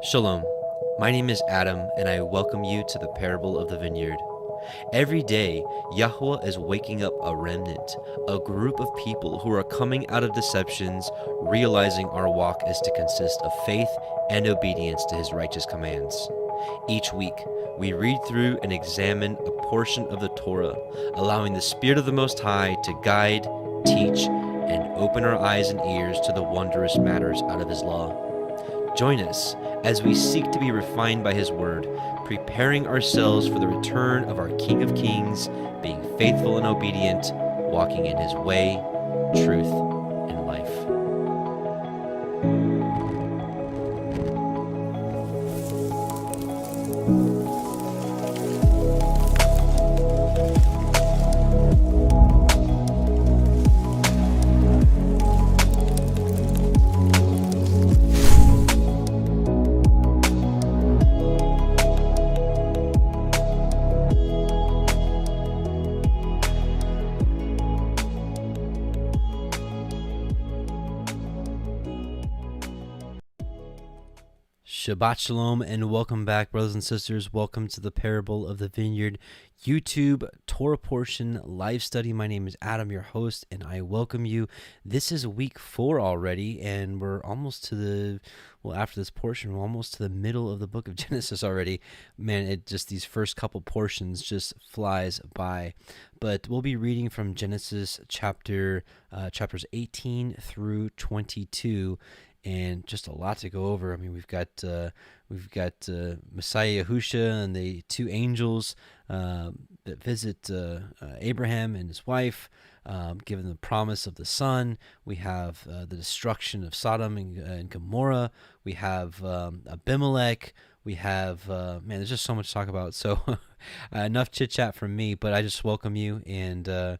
Shalom, my name is Adam, and I welcome you to the parable of the vineyard. Every day, Yahuah is waking up a remnant, a group of people who are coming out of deceptions, realizing our walk is to consist of faith and obedience to his righteous commands. Each week, we read through and examine a portion of the Torah, allowing the Spirit of the Most High to guide, teach, and open our eyes and ears to the wondrous matters out of his law. Join us as we seek to be refined by his word, preparing ourselves for the return of our King of Kings, being faithful and obedient, walking in his way, truth, and life. Shabbat Shalom and welcome back, brothers and sisters. Welcome to the Parable of the Vineyard YouTube Torah portion live study. My name is Adam, your host, and I welcome you. This is week 4 already, and we're almost to the, after this portion, we're almost to the middle of the book of Genesis already. Man, these first couple portions just flies by. But we'll be reading from Genesis chapters 18 through 22. And just a lot to go over. I mean, we've got Messiah Yahusha and the two angels that visit Abraham and his wife, given the promise of the son. We have the destruction of Sodom and Gomorrah. We have Abimelech. We have there's just so much to talk about. So enough chit chat from me. But I just welcome you and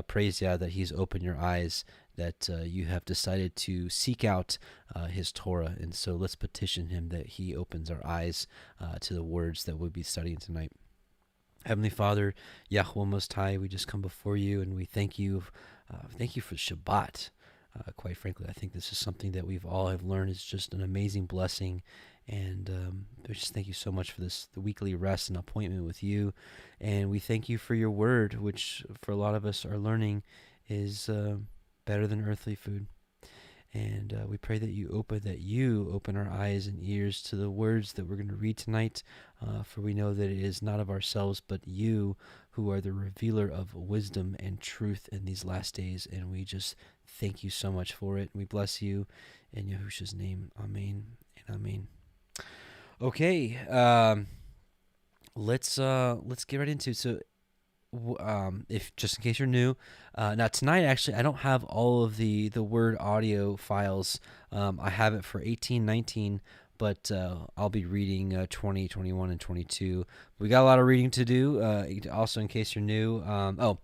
praise Yah that He's opened your eyes, that you have decided to seek out his Torah. And so let's petition him that he opens our eyes to the words that we'll be studying tonight. Heavenly Father, Yahuah Most High, we just come before you and we thank you for Shabbat. Quite frankly, I think this is something that we've all have learned is just an amazing blessing. And we just thank you so much for the weekly rest and appointment with you. And we thank you for your word, which for a lot of us are learning is better than earthly food. And we pray that you open our eyes and ears to the words that we're going to read tonight, for we know that it is not of ourselves, but you who are the revealer of wisdom and truth in these last days. And we just thank you so much for it. We bless you in Yahusha's name. Amen and amen. Okay, let's get right into it. So, if just in case you're new, now tonight actually I don't have all of the word audio files. I have it for 18, 19, but I'll be reading 20, 21, and 22. We got a lot of reading to do. Also, in case you're new, I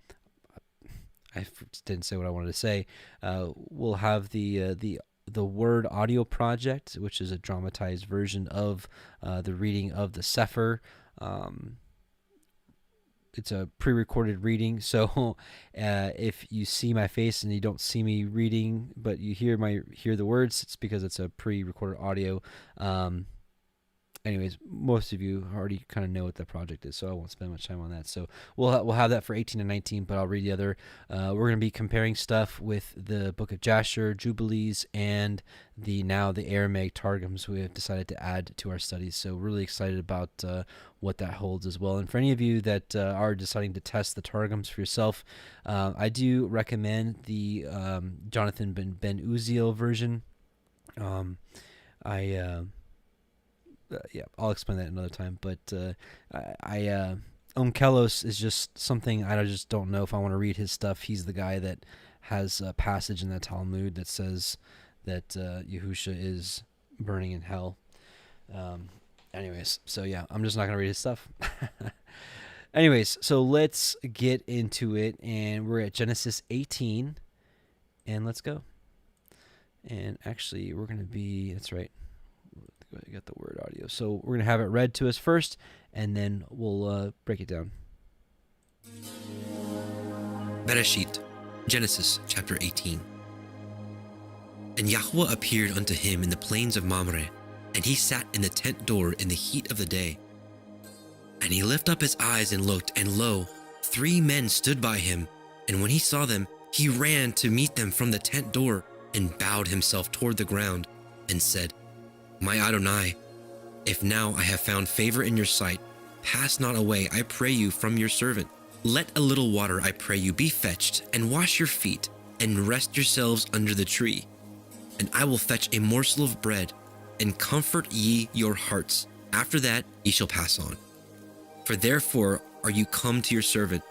didn't say what I wanted to say. We'll have the Word Audio Project, which is a dramatized version of the reading of the Sefer. It's a pre-recorded reading, so if you see my face and you don't see me reading, but you hear the words, it's because it's a pre-recorded audio. Anyways, most of you already kind of know what that project is, so I won't spend much time on that. So we'll have that for 18 and 19, but I'll read the other. We're going to be comparing stuff with the Book of Jasher, Jubilees, and the Aramaic Targums we have decided to add to our studies. So really excited about what that holds as well. And for any of you that are deciding to test the Targums for yourself, I do recommend the Jonathan Ben Uziel version. I'll explain that another time. But Onkelos is just something I just don't know if I want to read his stuff. He's the guy that has a passage in the Talmud that says that Yahusha is burning in hell. Anyways, so yeah, I'm just not going to read his stuff. Anyways, so let's get into it. And we're at Genesis 18. And let's go. And actually, we're going to be, that's right. I got the word audio. So we're going to have it read to us first, and then we'll break it down. Bereshit, Genesis chapter 18. And Yahuah appeared unto him in the plains of Mamre, And he sat in the tent door in the heat of the day. And he lifted up his eyes and looked, and lo, 3 men stood by him. And when he saw them, he ran to meet them from the tent door, and bowed himself toward the ground, and said, My Adonai, if now I have found favor in your sight, pass not away, I pray you, from your servant. Let a little water, I pray you, be fetched, and wash your feet, and rest yourselves under the tree. And I will fetch a morsel of bread, and comfort ye your hearts. After that ye shall pass on. For therefore are you come to your servant.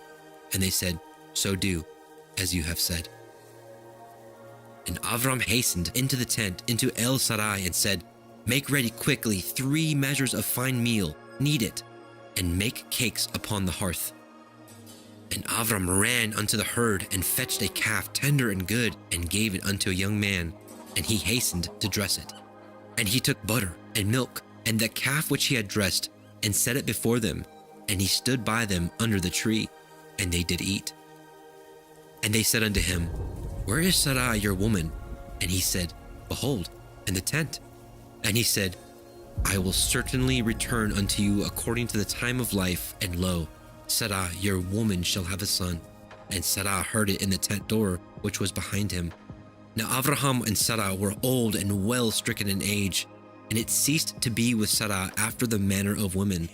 And they said, So do, as you have said. And Avram hastened into the tent, into El Sarai, and said, Make ready quickly 3 measures of fine meal, knead it, and make cakes upon the hearth. And Avram ran unto the herd, and fetched a calf tender and good, and gave it unto a young man, and he hastened to dress it. And he took butter and milk, and the calf which he had dressed, and set it before them, and he stood by them under the tree, and they did eat. And they said unto him, Where is Sarai your woman? And he said, Behold, in the tent. And he said, I will certainly return unto you according to the time of life, and lo, Sarai your woman shall have a son. And Sarai heard it in the tent door which was behind him. Now Abraham and Sarai were old and well stricken in age, and it ceased to be with Sarai after the manner of women.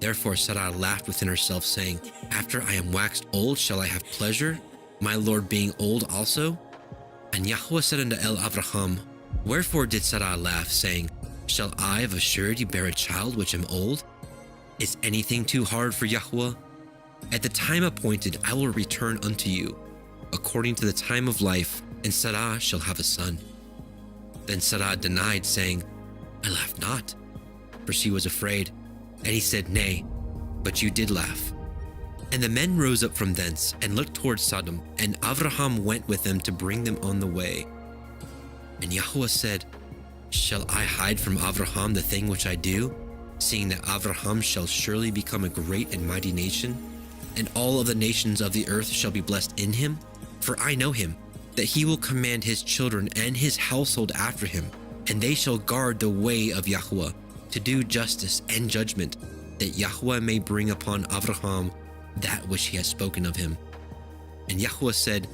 Therefore Sarai laughed within herself, saying, After I am waxed old shall I have pleasure, my Lord being old also? And Yahuah said unto Abraham, Wherefore did Sarai laugh, saying, Shall I of a surety bear a child which am old? Is anything too hard for Yahuah? At the time appointed I will return unto you, according to the time of life, and Sarai shall have a son. Then Sarai denied, saying, I laughed not, for she was afraid. And he said, Nay, but you did laugh. And the men rose up from thence, and looked toward Sodom, and Abraham went with them to bring them on the way. And Yahuah said, Shall I hide from Abraham the thing which I do, seeing that Abraham shall surely become a great and mighty nation, and all of the nations of the earth shall be blessed in him? For I know him, that he will command his children and his household after him, and they shall guard the way of Yahuah, to do justice and judgment, that Yahuah may bring upon Abraham that which he has spoken of him. And Yahuah said,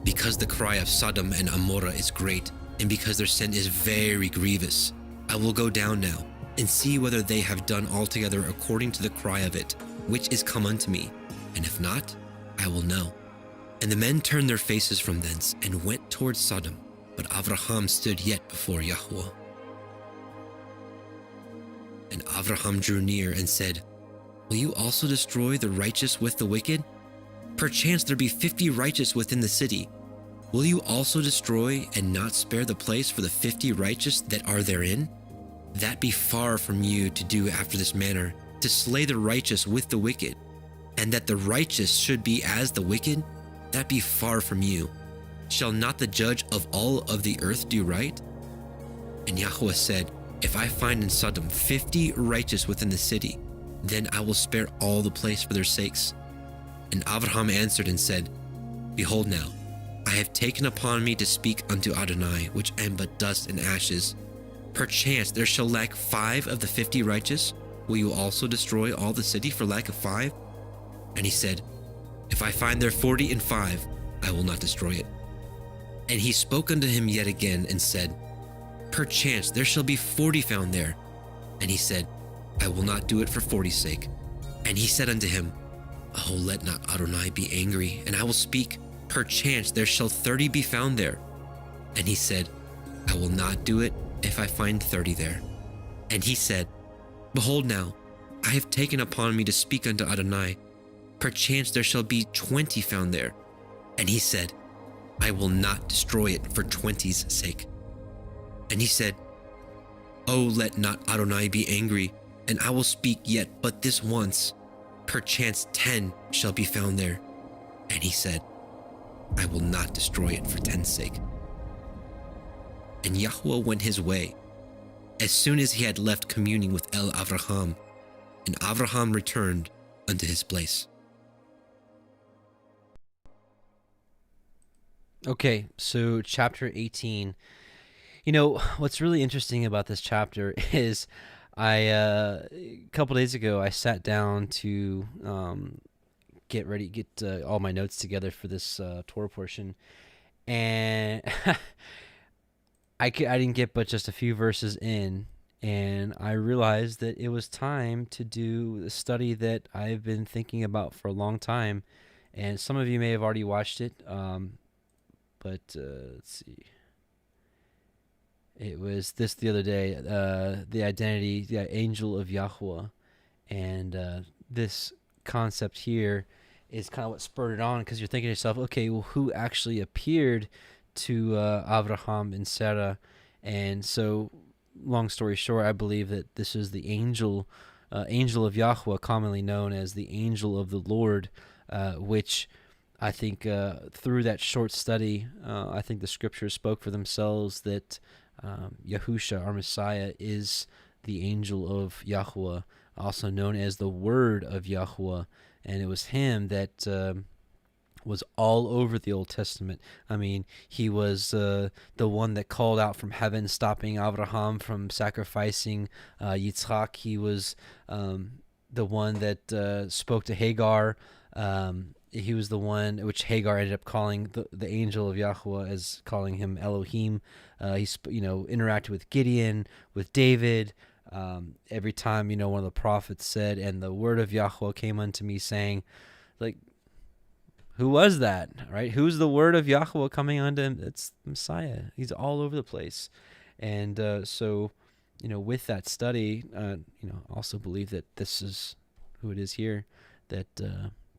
Because the cry of Sodom and Amorah is great, and because their sin is very grievous, I will go down now, and see whether they have done altogether according to the cry of it, which is come unto me, and if not, I will know. And the men turned their faces from thence, and went towards Sodom, but Abraham stood yet before Yahuah. And Abraham drew near and said, Will you also destroy the righteous with the wicked? Perchance there be 50 righteous within the city. Will you also destroy and not spare the place for the 50 righteous that are therein? That be far from you to do after this manner, to slay the righteous with the wicked, and that the righteous should be as the wicked? That be far from you. Shall not the judge of all of the earth do right? And Yahuah said, If I find in Sodom 50 righteous within the city, then I will spare all the place for their sakes. And Abraham answered and said, Behold now, I have taken upon me to speak unto Adonai, which am but dust and ashes. Perchance there shall lack 5 of the 50 righteous. Will you also destroy all the city for lack of 5? And he said, If I find there 45, I will not destroy it. And he spoke unto him yet again and said, Perchance there shall be 40 found there. And he said, I will not do it for 40's sake. And he said unto him, Oh, let not Adonai be angry, and I will speak. Perchance there shall 30 be found there. And he said, I will not do it if I find 30 there. And he said, Behold now, I have taken upon me to speak unto Adonai. Perchance there shall be 20 found there. And he said, I will not destroy it for 20's sake. And he said, Oh, let not Adonai be angry, and I will speak yet but this once. Perchance 10 shall be found there. And he said, I will not destroy it for 10's sake. And Yahuah went his way, as soon as he had left communing with Abraham, and Abraham returned unto his place. Okay, so chapter 18. What's really interesting about this chapter is a couple days ago, I sat down to get all my notes together for this Torah portion, and I didn't get but just a few verses in, and I realized that it was time to do the study that I've been thinking about for a long time, and some of you may have already watched it, but let's see. It was the other day, the identity, the angel of Yahuah, and this concept here is kind of what spurred it on, because you're thinking to yourself, okay, well, who actually appeared to Abraham and Sarah? And so, long story short, I believe that this is the angel of Yahuah, commonly known as the angel of the Lord, which I think through that short study, I think the scriptures spoke for themselves that Yahusha, our Messiah, is the angel of Yahuah, also known as the Word of Yahuah, and it was him that was all over the Old Testament. I mean, he was the one that called out from heaven, stopping Abraham from sacrificing Yitzchak. He was the one that spoke to Hagar. He was the one which Hagar ended up calling the angel of Yahuah, as calling him Elohim. He interacted with Gideon, with David. Every time, one of the prophets said, "And the word of Yahuah came unto me, saying," like, who was that, right? Who's the word of Yahuah coming unto him? It's Messiah. He's all over the place. And so, with that study, also believe that this is who it is here, that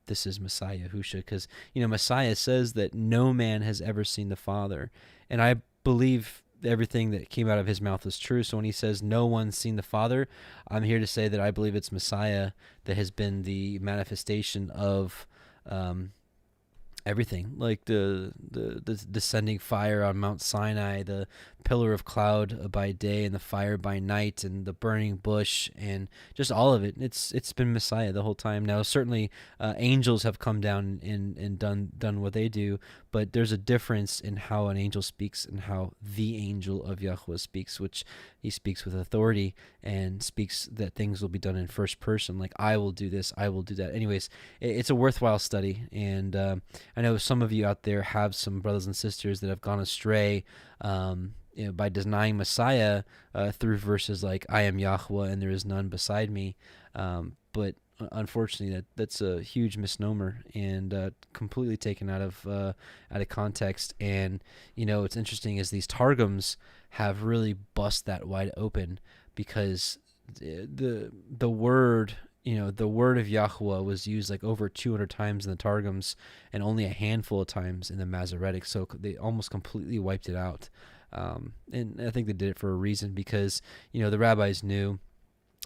this is Messiah, Yahusha, because, Messiah says that no man has ever seen the Father. And I believe everything that came out of his mouth is true. So when he says no one's seen the Father, I'm here to say that I believe it's Messiah that has been the manifestation of everything, like the descending fire on Mount Sinai, the pillar of cloud by day and the fire by night, and the burning bush, and just all of it. It's been Messiah the whole time. Now, certainly angels have come down and done what they do, but there's a difference in how an angel speaks and how the angel of Yahuah speaks, which he speaks with authority and speaks that things will be done in first person, like, I will do this, I will do that. Anyways, it's a worthwhile study, and I know some of you out there have some brothers and sisters that have gone astray by denying Messiah through verses like, I am Yahuah and there is none beside me. But unfortunately, that's a huge misnomer and completely taken out of context. And what's interesting is these targums have really bust that wide open, because the word the word of Yahuah was used like over 200 times in the targums and only a handful of times in the Masoretic. So they almost completely wiped it out. And I think they did it for a reason, because the rabbis knew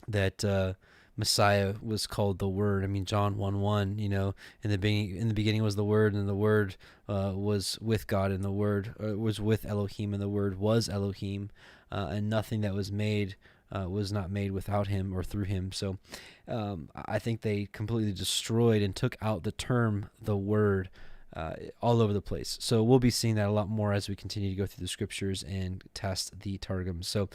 that Messiah was called the Word. I mean, John 1:1, in the beginning was the Word, and the Word was with God, and the Word was with Elohim, and the Word was Elohim, and nothing that was made was not made without him or through him. So I think they completely destroyed and took out the term, the Word, all over the place. So we'll be seeing that a lot more as we continue to go through the scriptures and test the targums. So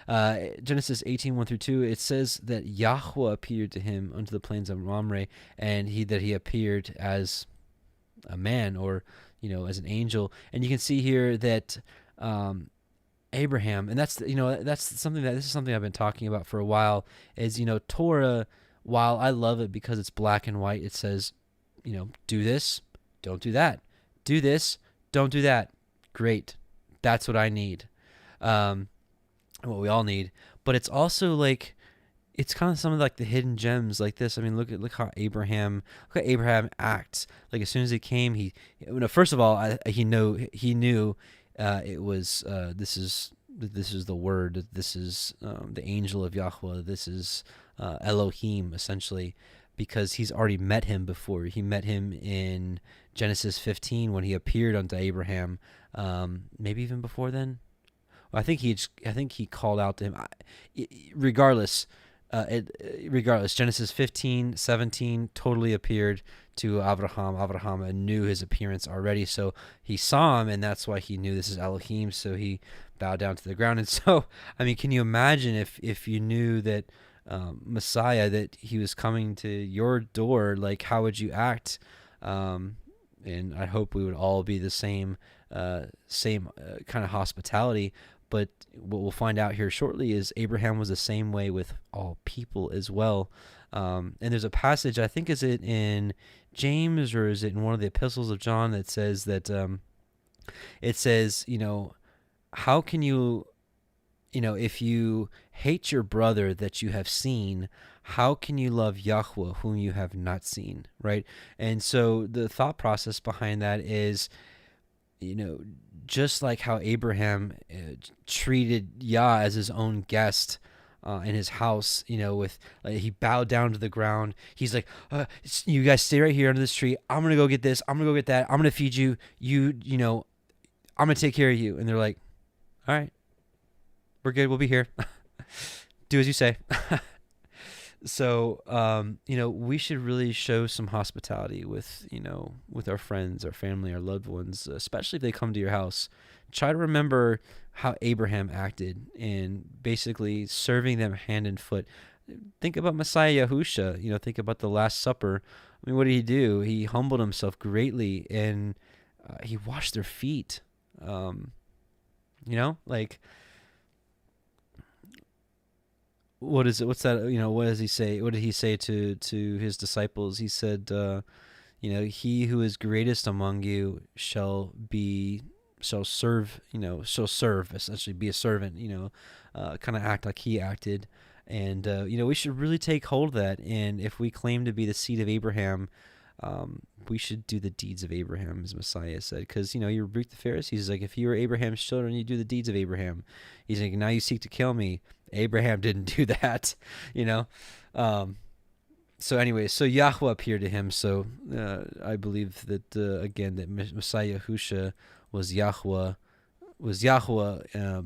Genesis 18:1-2, it says that Yahuah appeared to him unto the plains of Mamre, and he appeared as a man, or as an angel. And you can see here that Abraham, and this is something I've been talking about for a while, is Torah, while I love it because it's black and white, it says, do this, don't do that. Do this, don't do that. Great. That's what I need. What we all need. But it's also like, it's kind of some of like the hidden gems like this. I mean, look how Abraham acts. Like, as soon as he came, first of all, he knew it was this is the Word. This is the angel of Yahuah. This is Elohim, essentially, because he's already met him before. He met him in Genesis 15 when he appeared unto Abraham. Maybe even before then. Well, I think he called out to him. Regardless, regardless, Genesis 15:17 totally appeared to Abraham. Abraham knew his appearance already, so he saw him, and that's why he knew this is Elohim, so he bowed down to the ground. And so, I mean, can you imagine if you knew that Messiah, that he was coming to your door, like, how would you act? And I hope we would all be the same kind of hospitality. But what we'll find out here shortly is Abraham was the same way with all people as well. And there's a passage, I think, is it in James or is it in one of the epistles of John, that says that it says, how can you, if you hate your brother that you have seen, how can you love Yahuah whom you have not seen, right? And so the thought process behind that is, just like how Abraham treated Yah as his own guest in his house, with he bowed down to the ground. He's like, you guys stay right here under this tree. I'm going to go get this. I'm going to go get that. I'm going to feed you. I'm going to take care of you. And they're like, all right, we're good. We'll be here. Do as you say. So, we should really show some hospitality with our friends, our family, our loved ones, especially if they come to your house. Try to remember how Abraham acted in basically serving them hand and foot. Think about Messiah Yahusha, think about the Last Supper. I mean, what did he do? He humbled himself greatly, and he washed their feet. What is it? What's that? What does he say? What did he say to his disciples? He said, he who is greatest among you shall serve, essentially be a servant, kind of act like he acted. And, we should really take hold of that. And if we claim to be the seed of Abraham, we should do the deeds of Abraham, as Messiah said. Because, you rebuked the Pharisees. He's like, if you were Abraham's children, you do the deeds of Abraham. He's like, now you seek to kill me. Abraham didn't do that, So anyway, so Yahuah appeared to him. So I believe that, again, that Messiah Yahusha was Yahuah,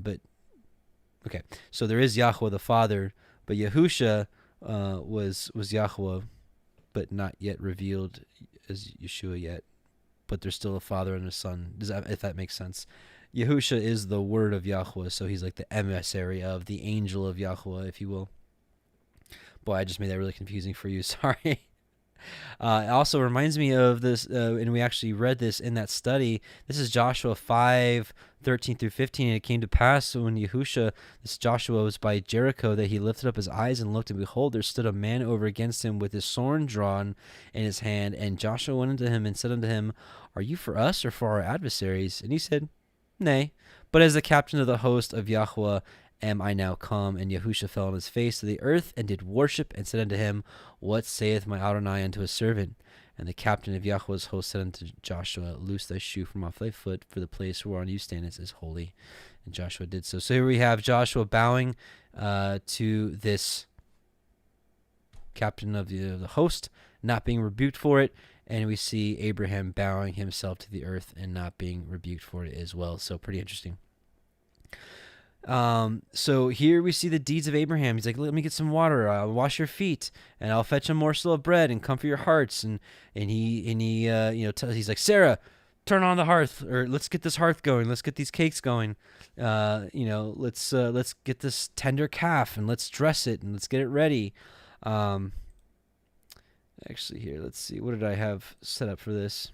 but, okay. So there is Yahuah the Father, but Yahusha was Yahuah, but not yet revealed as Yeshua yet. But there's still a Father and a Son, if that makes sense. Yahusha is the word of Yahuah, so he's like the emissary of the angel of Yahuah, if you will. Boy, I just made that really confusing for you. Sorry. It also reminds me of this, and we actually read this in that study. This is Joshua 5:13 through 15. And it came to pass when Yahusha, this Joshua, was by Jericho, that he lifted up his eyes and looked, and behold, there stood a man over against him with his sword drawn in his hand. And Joshua went unto him and said unto him, Are you for us or for our adversaries? And he said, Nay, but as the captain of the host of Yahuah am I now come. And Yahusha fell on his face to the earth and did worship, and said unto him, What saith my Adonai unto his servant? And the captain of Yahuah's host said unto Joshua, Loose thy shoe from off thy foot, for the place whereon you standest is holy. And Joshua did so. So here we have Joshua bowing to this captain of the host, not being rebuked for it. And we see Abraham bowing himself to the earth and not being rebuked for it as well. So pretty interesting. So here we see the deeds of Abraham. He's like, let me get some water. I'll wash your feet, and I'll fetch a morsel of bread and comfort your hearts. And he he's like, Sarah, turn on the hearth, or let's get this hearth going. Let's get these cakes going. Let's get this tender calf and let's dress it and let's get it ready. Actually, here, let's see. What did I have set up for this?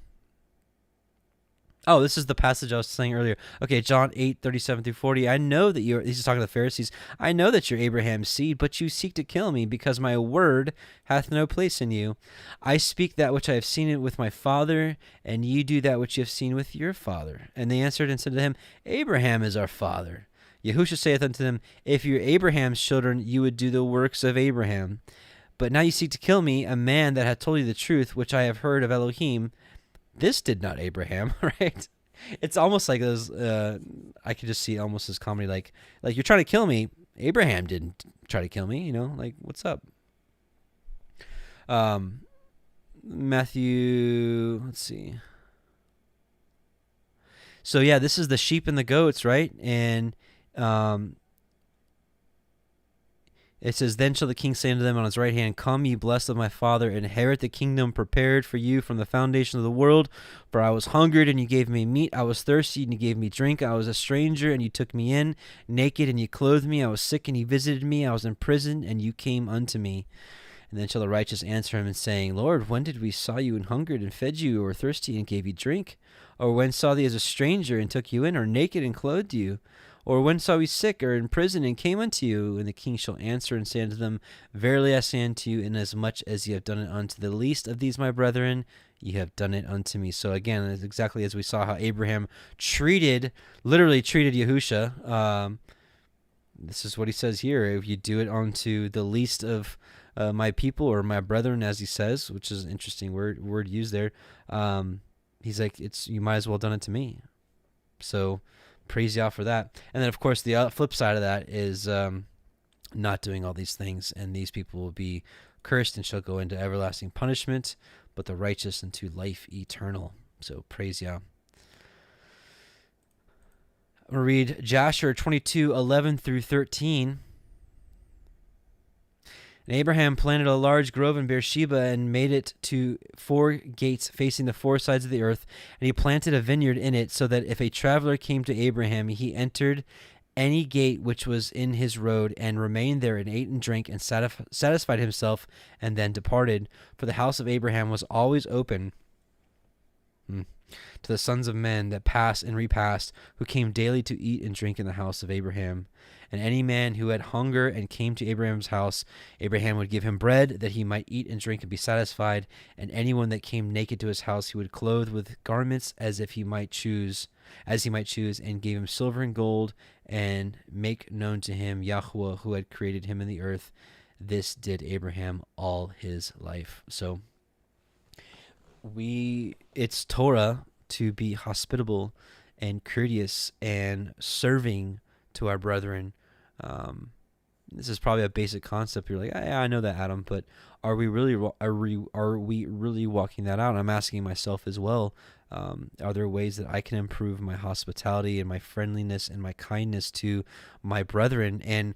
Oh, this is the passage I was saying earlier. Okay, John 8:37 through 40. I know that he's just talking to the Pharisees. I know that you're Abraham's seed, but you seek to kill me, because my word hath no place in you. I speak that which I have seen it with my father, and ye do that which you have seen with your father. And they answered and said to him, Abraham is our father. Yahusha saith unto them, If you were Abraham's children, you would do the works of Abraham. But now you seek to kill me, a man that hath told you the truth, which I have heard of Elohim. This did not Abraham, right? It's almost like those, I could just see almost this comedy, like you're trying to kill me. Abraham didn't try to kill me, like, what's up? Matthew, let's see. So yeah, this is the sheep and the goats, right? And It says, "Then shall the king say unto them on his right hand, Come, ye blessed of my father, inherit the kingdom prepared for you from the foundation of the world. For I was hungered, and you gave me meat. I was thirsty, and you gave me drink. I was a stranger, and you took me in. Naked, and you clothed me. I was sick, and you visited me. I was in prison, and you came unto me. And then shall the righteous answer him, and saying, Lord, when did we saw you and hungered, and fed you, or thirsty, and gave you drink? Or when saw thee as a stranger, and took you in, or naked, and clothed you? Or when saw we sick, or in prison, and came unto you? And the king shall answer and say unto them, Verily I say unto you, inasmuch as ye have done it unto the least of these my brethren, ye have done it unto me." So again, it's exactly as we saw how Abraham literally treated Yahusha. This is what he says here: if you do it unto the least of my people, or my brethren, as he says, which is an interesting word used there. He's like, you might as well done it to me. So praise Yah for that. And then, of course, the flip side of that is not doing all these things, and these people will be cursed and shall go into everlasting punishment, but the righteous into life eternal. So praise Yah. I'm going to read Jasher 22:11 through 13. "And Abraham planted a large grove in Beersheba and made it to 4 gates facing the 4 sides of the earth. And he planted a vineyard in it, so that if a traveler came to Abraham, he entered any gate which was in his road, and remained there, and ate and drank, and satisfied himself, and then departed. For the house of Abraham was always open to the sons of men that passed and repassed, who came daily to eat and drink in the house of Abraham. And any man who had hunger and came to Abraham's house, Abraham would give him bread, that he might eat and drink and be satisfied. And anyone that came naked to his house, he would clothe with garments as he might choose, and gave him silver and gold, and make known to him Yahuah, who had created him in the earth. This did Abraham all his life." So it's Torah to be hospitable and courteous and serving to our brethren. This is probably a basic concept. You're like, I know that, Adam, but are we really walking that out? And I'm asking myself as well. Are there ways that I can improve my hospitality and my friendliness and my kindness to my brethren? And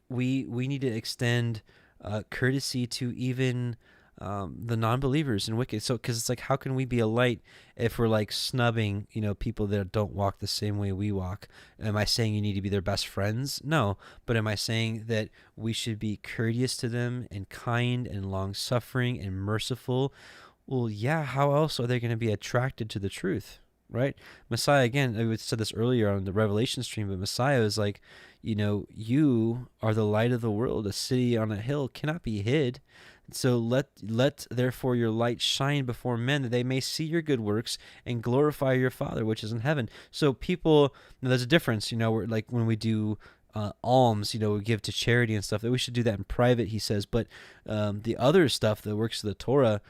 we need to extend courtesy to even the non-believers and wicked. So, because it's like, how can we be a light if we're like snubbing, people that don't walk the same way we walk? Am I saying you need to be their best friends? No, but am I saying that we should be courteous to them and kind and long-suffering and merciful? Well, yeah. How else are they going to be attracted to the truth? Right? Messiah, again, I said this earlier on the Revelation stream, but Messiah is like, you are the light of the world. A city on a hill cannot be hid. So let therefore your light shine before men, that they may see your good works and glorify your Father which is in heaven. So people, there's a difference, we're like when we do alms, we give to charity and stuff, that we should do that in private, he says. But the other stuff, the works of the Torah,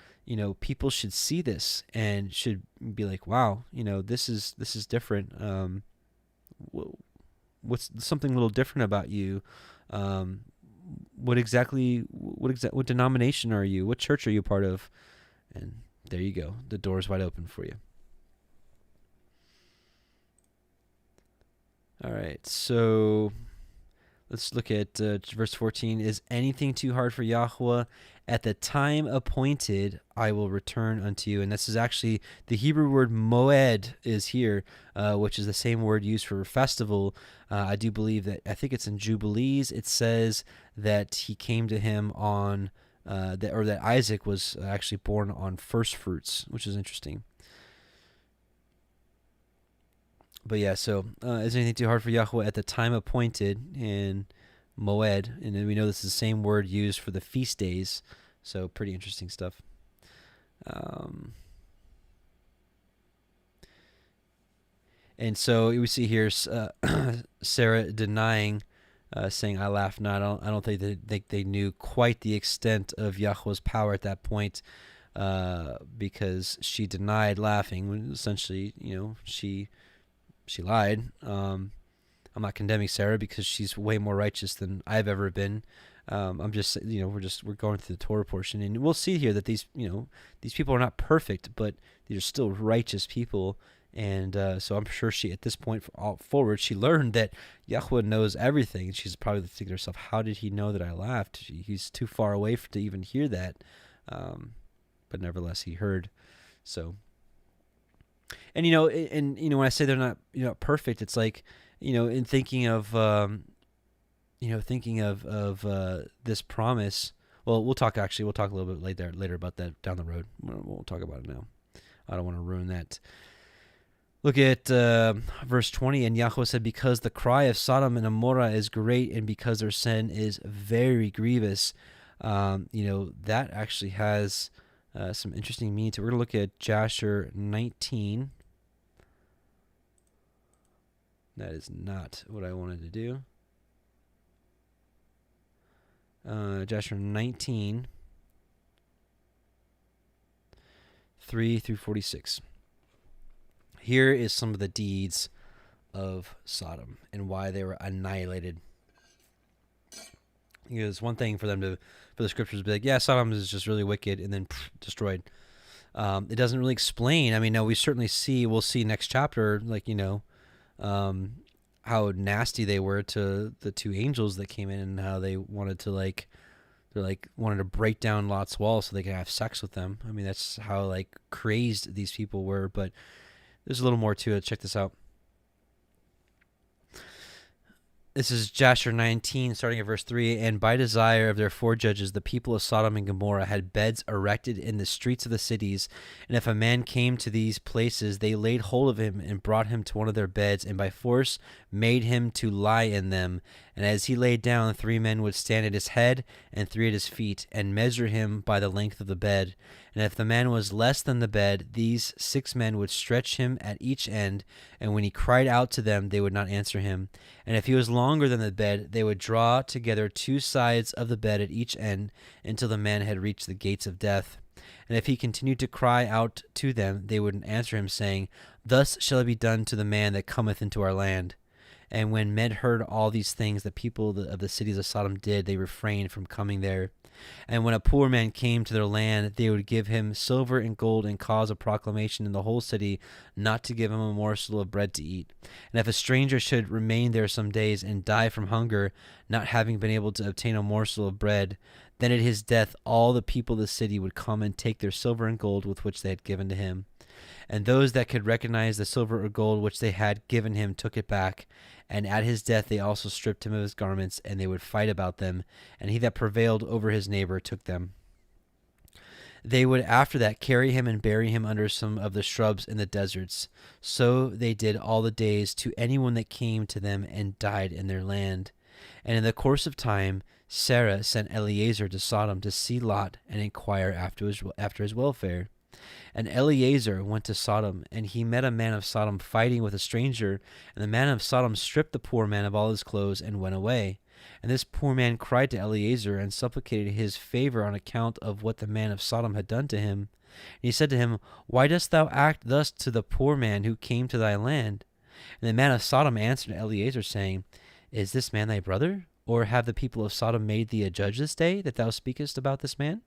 people should see this and should be like, wow, this is different. What's something a little different about you? What denomination are you? What church are you part of? And there you go. The door is wide open for you. All right. So let's look at verse 14. "Is anything too hard for Yahuah? At the time appointed, I will return unto you." And this is actually the Hebrew word moed is here, which is the same word used for festival. I do believe that, I think it's in Jubilees, it says that he came to him on, that Isaac was actually born on first fruits, which is interesting. But yeah, so is anything too hard for Yahuah? At the time appointed, in moed, and then we know this is the same word used for the feast days, so pretty interesting stuff. And so we see here Sarah denying, saying, "I laugh not." I don't think they knew quite the extent of Yahweh's power at that point, because she denied laughing. When essentially, she lied. I'm not condemning Sarah because she's way more righteous than I've ever been. I'm just, we're going through the Torah portion, and we'll see here that these people are not perfect, but these are still righteous people, And so I'm sure she, at this point forward, she learned that Yahuah knows everything. And she's probably thinking to herself, how did he know that I laughed? He's too far away to even hear that. But nevertheless, he heard. So, and, when I say they're not, perfect, it's like, in thinking of, this promise. Well, we'll talk a little bit later about that down the road. We'll talk about it now. I don't want to ruin that. Look at verse 20. And Yahuah said, because the cry of Sodom and Gomorrah is great, and because their sin is very grievous. That actually has some interesting meaning to it. We're going to look at Jasher 19. That is not what I wanted to do. Jasher 19, 3 through 46. Here is some of the deeds of Sodom and why they were annihilated. It's one thing for the scriptures to be like, yeah, Sodom is just really wicked, and then destroyed. It doesn't really explain. I mean, no, we'll see next chapter, how nasty they were to the two angels that came in, and how they wanted to wanted to break down Lot's wall so they could have sex with them. I mean, that's how crazed these people were. But there's a little more to it. Check this out. This is Jasher 19, starting at verse 3. And by desire of their four judges, the people of Sodom and Gomorrah had beds erected in the streets of the cities. And if a man came to these places, they laid hold of him and brought him to one of their beds, and by force made him to lie in them. And as he lay down, 3 men would stand at his head and 3 at his feet, and measure him by the length of the bed. And if the man was less than the bed, these 6 men would stretch him at each end, and when he cried out to them, they would not answer him. And if he was longer than the bed, they would draw together 2 sides of the bed at each end, until the man had reached the gates of death. And if he continued to cry out to them, they would answer him, saying, Thus shall it be done to the man that cometh into our land. And when men heard all these things the people of the cities of Sodom did, they refrained from coming there. And when a poor man came to their land, they would give him silver and gold, and cause a proclamation in the whole city not to give him a morsel of bread to eat. And if a stranger should remain there some days and die from hunger, not having been able to obtain a morsel of bread, then at his death all the people of the city would come and take their silver and gold with which they had given to him. And those that could recognize the silver or gold which they had given him took it back. And at his death they also stripped him of his garments, and they would fight about them. And he that prevailed over his neighbor took them. They would after that carry him and bury him under some of the shrubs in the deserts. So they did all the days to anyone that came to them and died in their land. And in the course of time, Sarah sent Eliézert to Sodom to see Lot and inquire after his welfare. And Eliézert went to Sodom, and he met a man of Sodom fighting with a stranger. And the man of Sodom stripped the poor man of all his clothes and went away. And this poor man cried to Eliézert and supplicated his favor on account of what the man of Sodom had done to him. And he said to him, Why dost thou act thus to the poor man who came to thy land? And the man of Sodom answered Eliézert, saying, Is this man thy brother? Or have the people of Sodom made thee a judge this day, that thou speakest about this man?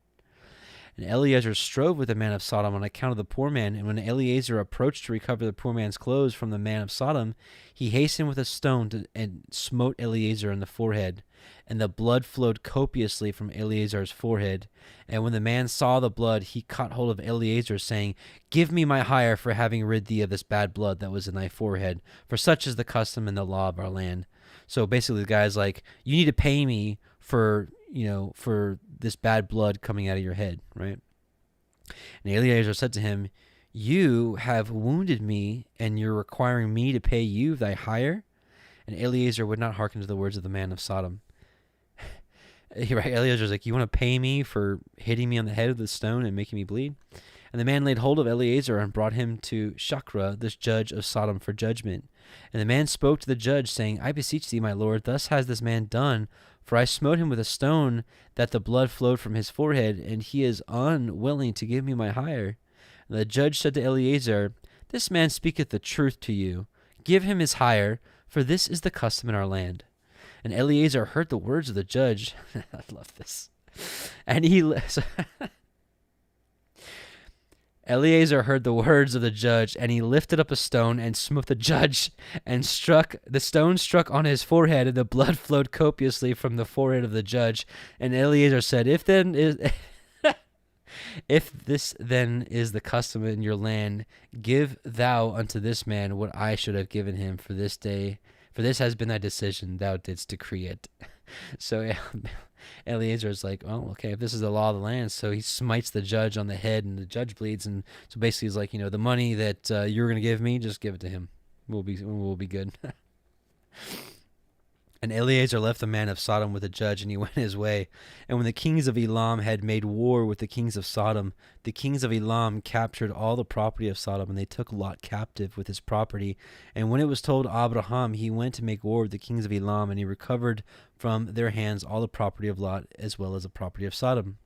And Eliézert strove with the man of Sodom on account of the poor man. And when Eliézert approached to recover the poor man's clothes from the man of Sodom, he hastened with a stone and smote Eliézert in the forehead. And the blood flowed copiously from Eliézer's forehead. And when the man saw the blood, he caught hold of Eliézert, saying, Give me my hire for having rid thee of this bad blood that was in thy forehead, for such is the custom and the law of our land. So basically the guy's like, you need to pay me for this bad blood coming out of your head, right? And Eliézert said to him, You have wounded me, and you're requiring me to pay you thy hire? And Eliézert would not hearken to the words of the man of Sodom. Eliézer's like, you want to pay me for hitting me on the head with the stone and making me bleed? And the man laid hold of Eliézert and brought him to Shakra, this judge of Sodom, for judgment. And the man spoke to the judge, saying, I beseech thee, my lord, thus has this man done, for I smote him with a stone, that the blood flowed from his forehead, and he is unwilling to give me my hire. And the judge said to Eliézert, This man speaketh the truth to you. Give him his hire, for this is the custom in our land. And Eliézert heard the words of the judge. I love this. And Eliezer heard the words of the judge, and he lifted up a stone and smote the judge, and the stone struck on his forehead, and the blood flowed copiously from the forehead of the judge. And Eliezer said, If this then is the custom in your land, give thou unto this man what I should have given him for this day. For this has been thy decision, thou didst decree it. So Eliezer is like, oh, okay, if this is the law of the land, so he smites the judge on the head, and the judge bleeds. And so basically he's like, the money that you're going to give me, just give it to him. We'll be good. And Eliezer left the man of Sodom with the judge, and he went his way. And when the kings of Elam had made war with the kings of Sodom, the kings of Elam captured all the property of Sodom, and they took Lot captive with his property. And when it was told Abraham, he went to make war with the kings of Elam, and he recovered from their hands all the property of Lot, as well as the property of Sodom.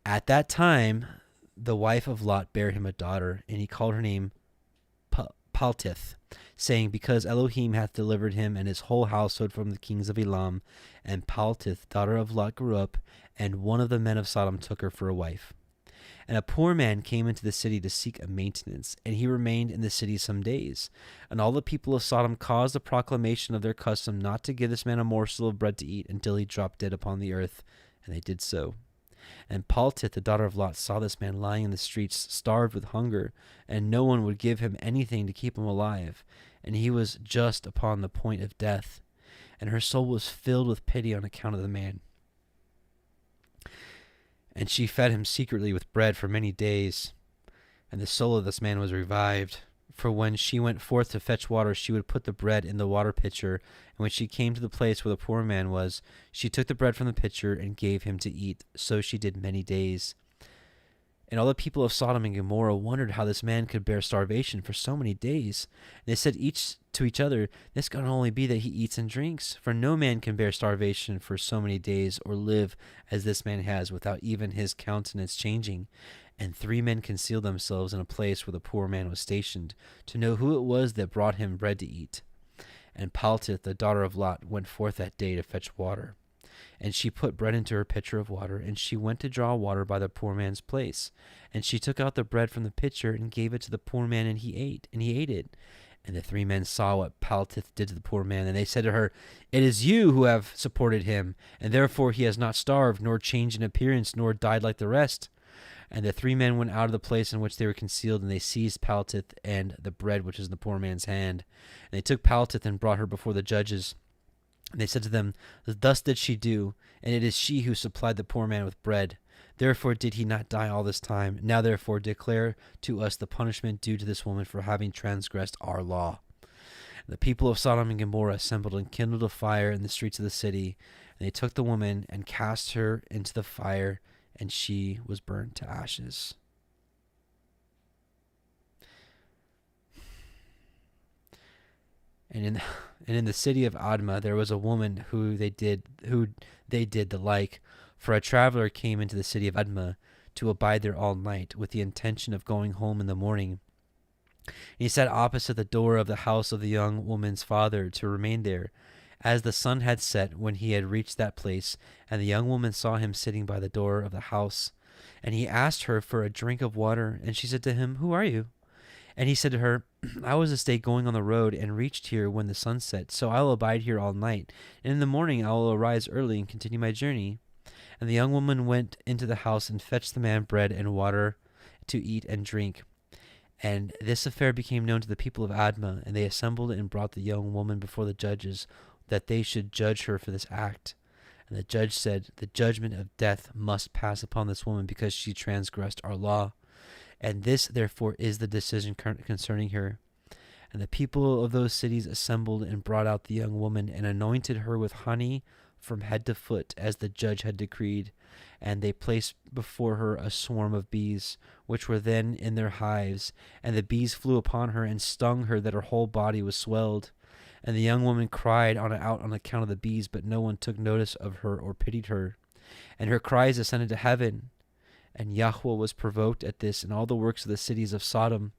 At that time, the wife of Lot bare him a daughter, and he called her name Paltith, saying, Because Elohim hath delivered him and his whole household from the kings of Elam. And Paltith, daughter of Lot, grew up, and one of the men of Sodom took her for a wife. And a poor man came into the city to seek a maintenance, and he remained in the city some days. And all the people of Sodom caused a proclamation of their custom not to give this man a morsel of bread to eat until he dropped dead upon the earth, and they did so. And Paltith, the daughter of Lot, saw this man lying in the streets, starved with hunger, and no one would give him anything to keep him alive, and he was just upon the point of death. And her soul was filled with pity on account of the man. And she fed him secretly with bread for many days, and the soul of this man was revived. For when she went forth to fetch water, she would put the bread in the water pitcher, and when she came to the place where the poor man was, she took the bread from the pitcher and gave him to eat. So she did many days. And all the people of Sodom and Gomorrah wondered how this man could bear starvation for so many days. And they said each to each other, This can only be that he eats and drinks, for no man can bear starvation for so many days, or live as this man has, without even his countenance changing. And 3 men concealed themselves in a place where the poor man was stationed, to know who it was that brought him bread to eat. And Paltith, the daughter of Lot, went forth that day to fetch water. And she put bread into her pitcher of water, and she went to draw water by the poor man's place. And she took out the bread from the pitcher and gave it to the poor man, and he ate it. And the 3 men saw what Paltith did to the poor man, and they said to her, It is you who have supported him, and therefore he has not starved, nor changed in appearance, nor died like the rest. And the 3 men went out of the place in which they were concealed, and they seized Paltith and the bread which was in the poor man's hand. And they took Paltith and brought her before the judges. And they said to them, Thus did she do, and it is she who supplied the poor man with bread. Therefore did he not die all this time. Now therefore declare to us the punishment due to this woman for having transgressed our law. And the people of Sodom and Gomorrah assembled and kindled a fire in the streets of the city. And they took the woman and cast her into the fire, and she was burned to ashes. And in the city of Admah there was a woman who they did the like. For a traveler came into the city of Admah to abide there all night, with the intention of going home in the morning. And he sat opposite the door of the house of the young woman's father to remain there, as the sun had set when he had reached that place. And the young woman saw him sitting by the door of the house. And he asked her for a drink of water, and she said to him, Who are you? And he said to her, I was this day going on the road, and reached here when the sun set, so I will abide here all night. And in the morning I will arise early and continue my journey. And the young woman went into the house and fetched the man bread and water to eat and drink. And this affair became known to the people of Admah, and they assembled and brought the young woman before the judges, that they should judge her for this act. And the judge said, The judgment of death must pass upon this woman, because she transgressed our law. And this, therefore, is the decision concerning her. And the people of those cities assembled and brought out the young woman, and anointed her with honey from head to foot, as the judge had decreed. And they placed before her a swarm of bees, which were then in their hives. And the bees flew upon her and stung her, that her whole body was swelled. And the young woman cried out on account of the bees, but no one took notice of her or pitied her. And her cries ascended to heaven. And Yahuah was provoked at this and all the works of the cities of Sodom,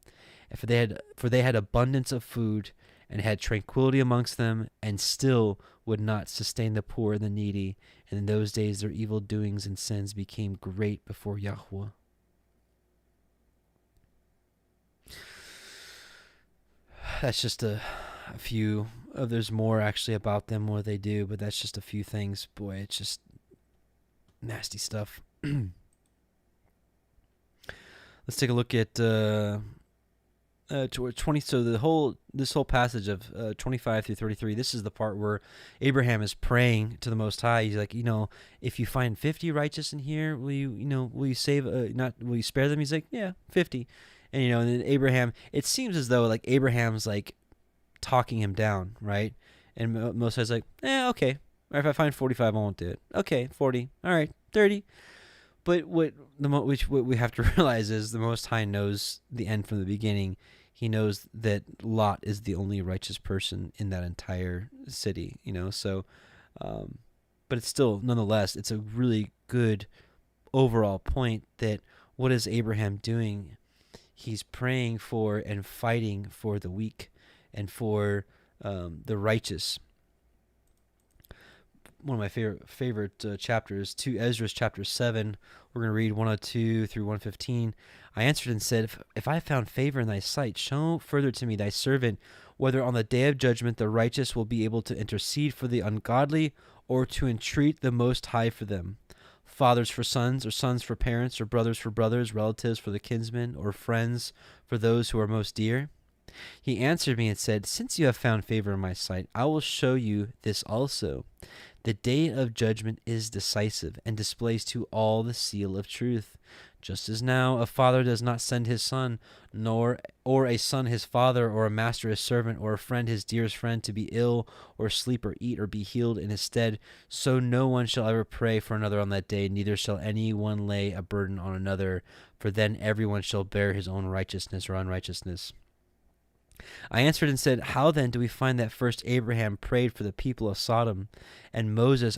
for they had abundance of food, and had tranquility amongst them, and still would not sustain the poor and the needy. And in those days their evil doings and sins became great before Yahuah. that's just a few. There's more actually about them, what they do, but that's just a few things. Boy, it's just nasty stuff. Let's take a look at 20. So this whole passage of 25 through 33. This is the part where Abraham is praying to the Most High. He's like, if you find 50 righteous in here, will you save? Will you spare them? He's like, yeah, 50. And and then Abraham. It seems as though like Abraham's like talking him down, right? And Most High's like, okay. Or if I find 45, I won't do it. Okay, 40. All right, 30. But what we have to realize is the Most High knows the end from the beginning. He knows that Lot is the only righteous person in that entire city, So, but it's still, nonetheless, it's a really good overall point that what is Abraham doing? He's praying for and fighting for the weak and for the righteous. One of my favorite chapters, 2 Ezra chapter 7. We're going to read 102 through 115. I answered and said, if I found favor in thy sight, show further to me thy servant, whether on the day of judgment the righteous will be able to intercede for the ungodly, or to entreat the Most High for them. Fathers for sons, or sons for parents, or brothers for brothers, relatives for the kinsmen, or friends for those who are most dear. He answered me and said, since you have found favor in my sight, I will show you this also. The day of judgment is decisive, and displays to all the seal of truth. Just as now a father does not send his son, or a son his father, or a master his servant, or a friend his dearest friend, to be ill, or sleep, or eat, or be healed in his stead, so no one shall ever pray for another on that day, neither shall any one lay a burden on another, for then everyone shall bear his own righteousness or unrighteousness. I answered and said, how then do we find that first Abraham prayed for the people of Sodom, and Moses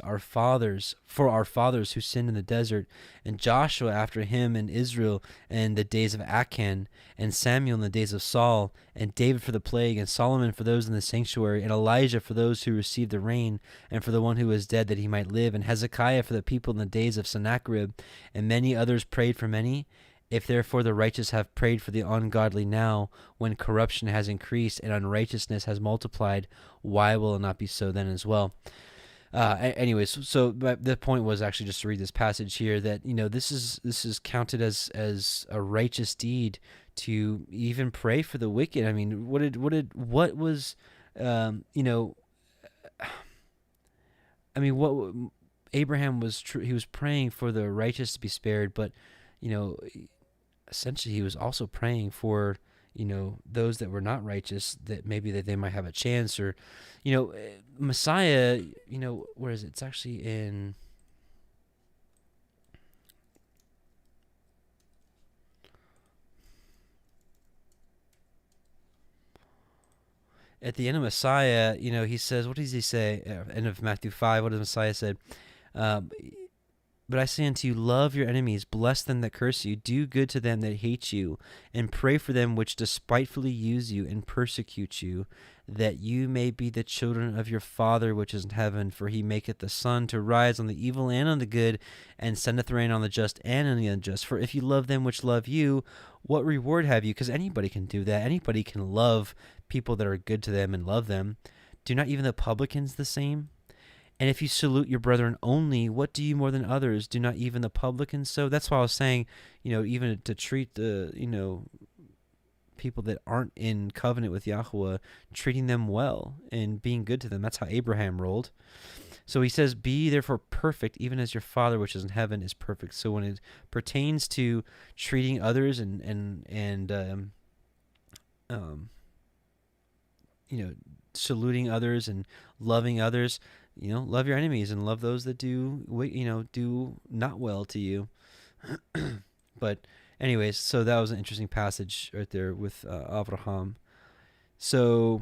for our fathers who sinned in the desert, and Joshua after him, and Israel in the days of Achan, and Samuel in the days of Saul, and David for the plague, and Solomon for those in the sanctuary, and Elijah for those who received the rain, and for the one who was dead that he might live, and Hezekiah for the people in the days of Sennacherib, and many others prayed for many? If therefore the righteous have prayed for the ungodly now, when corruption has increased and unrighteousness has multiplied, why will it not be so then as well? Anyways, so the point was actually just to read this passage here that this is counted as a righteous deed to even pray for the wicked. I mean, what Abraham was he was praying for the righteous to be spared, but essentially he was also praying for those that were not righteous, that maybe that they might have a chance, or Messiah, where is it? It's actually in at the end of Messiah, he says, what does he say? End of Matthew 5, what does Messiah said? But I say unto you, love your enemies, bless them that curse you, do good to them that hate you, and pray for them which despitefully use you and persecute you, that you may be the children of your Father which is in heaven. For he maketh the sun to rise on the evil and on the good, and sendeth rain on the just and on the unjust. For if you love them which love you, what reward have you? Because anybody can do that. Anybody can love people that are good to them and love them. Do not even the publicans the same? And if you salute your brethren only, what do you more than others? Do not even the publicans so? That's why I was saying, even to treat the, people that aren't in covenant with Yahuwah, treating them well and being good to them. That's how Abraham rolled. So he says, be therefore perfect, even as your Father which is in heaven is perfect. So when it pertains to treating others and saluting others and loving others, love your enemies and love those that do not well to you. But anyways, so that was an interesting passage right there with Abraham. So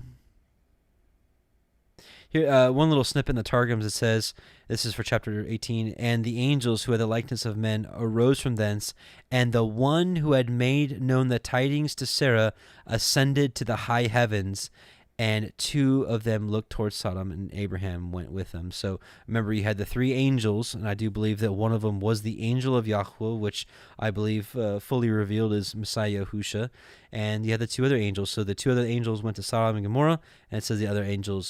here, one little snippet in the Targums, it says, this is for chapter 18, and the angels who had the likeness of men arose from thence, and the one who had made known the tidings to Sarah ascended to the high heavens, and 2 of them looked towards Sodom, and Abraham went with them. So remember, you had the 3 angels, and I do believe that one of them was the angel of Yahuah, which I believe fully revealed is Messiah Yahusha, and you had the 2 other angels. So the 2 other angels went to Sodom and Gomorrah, and it says the other angel,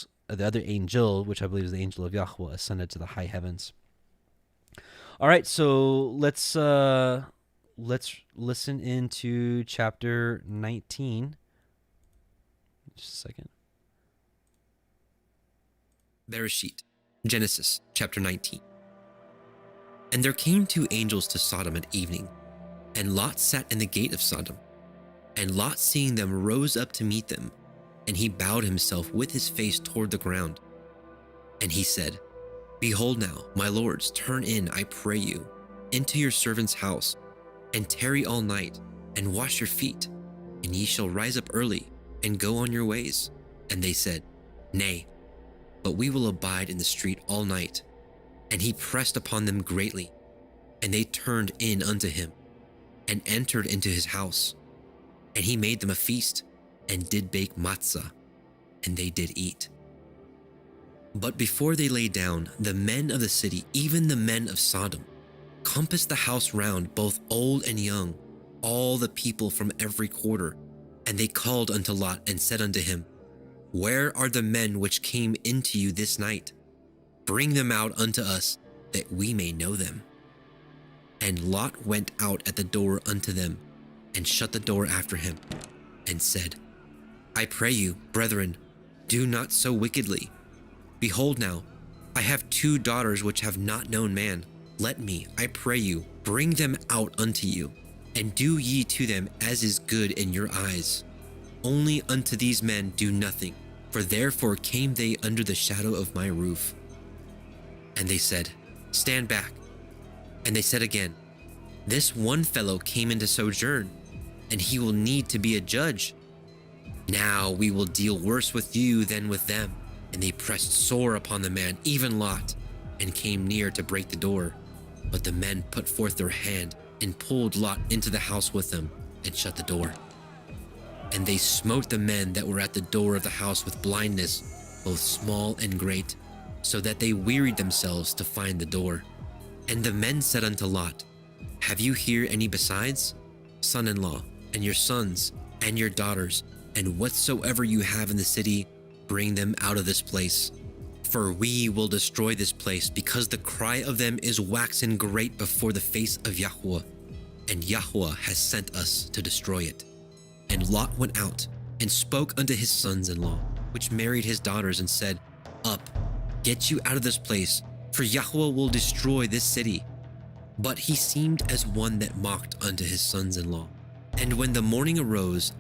which I believe is the angel of Yahuah, ascended to the high heavens. All right, so let's listen into chapter 19. Just a second. Bereshit, Genesis chapter 19. And there came 2 angels to Sodom at evening, and Lot sat in the gate of Sodom. And Lot, seeing them, rose up to meet them, and he bowed himself with his face toward the ground. And he said, Behold now, my lords, turn in, I pray you, into your servant's house, and tarry all night, and wash your feet, and ye shall rise up early, and go on your ways. And they said, Nay, but we will abide in the street all night. And he pressed upon them greatly, and they turned in unto him, and entered into his house. And he made them a feast, and did bake matzah, and they did eat. But before they lay down, the men of the city, even the men of Sodom, compassed the house round, both old and young, all the people from every quarter. And they called unto Lot, and said unto him, Where are the men which came into you this night? Bring them out unto us, that we may know them. And Lot went out at the door unto them, and shut the door after him, and said, I pray you, brethren, do not so wickedly. Behold now, I have 2 daughters which have not known man. Let me, I pray you, bring them out unto you, and do ye to them as is good in your eyes. Only unto these men do nothing, for therefore came they under the shadow of my roof. And they said, Stand back. And they said again, This one fellow came into sojourn, and he will need to be a judge. Now we will deal worse with you than with them. And they pressed sore upon the man, even Lot, and came near to break the door. But the men put forth their hand, and pulled Lot into the house with them, and shut the door. And they smote the men that were at the door of the house with blindness, both small and great, so that they wearied themselves to find the door. And the men said unto Lot, Have you here any besides? Son-in-law, and your sons, and your daughters, and whatsoever you have in the city, bring them out of this place. For we will destroy this place, because the cry of them is waxen great before the face of Yahuah, and Yahuah has sent us to destroy it. And Lot went out, and spoke unto his sons-in-law, which married his daughters, and said, Up, get you out of this place, for Yahuah will destroy this city. But he seemed as one that mocked unto his sons-in-law. And when the morning arose,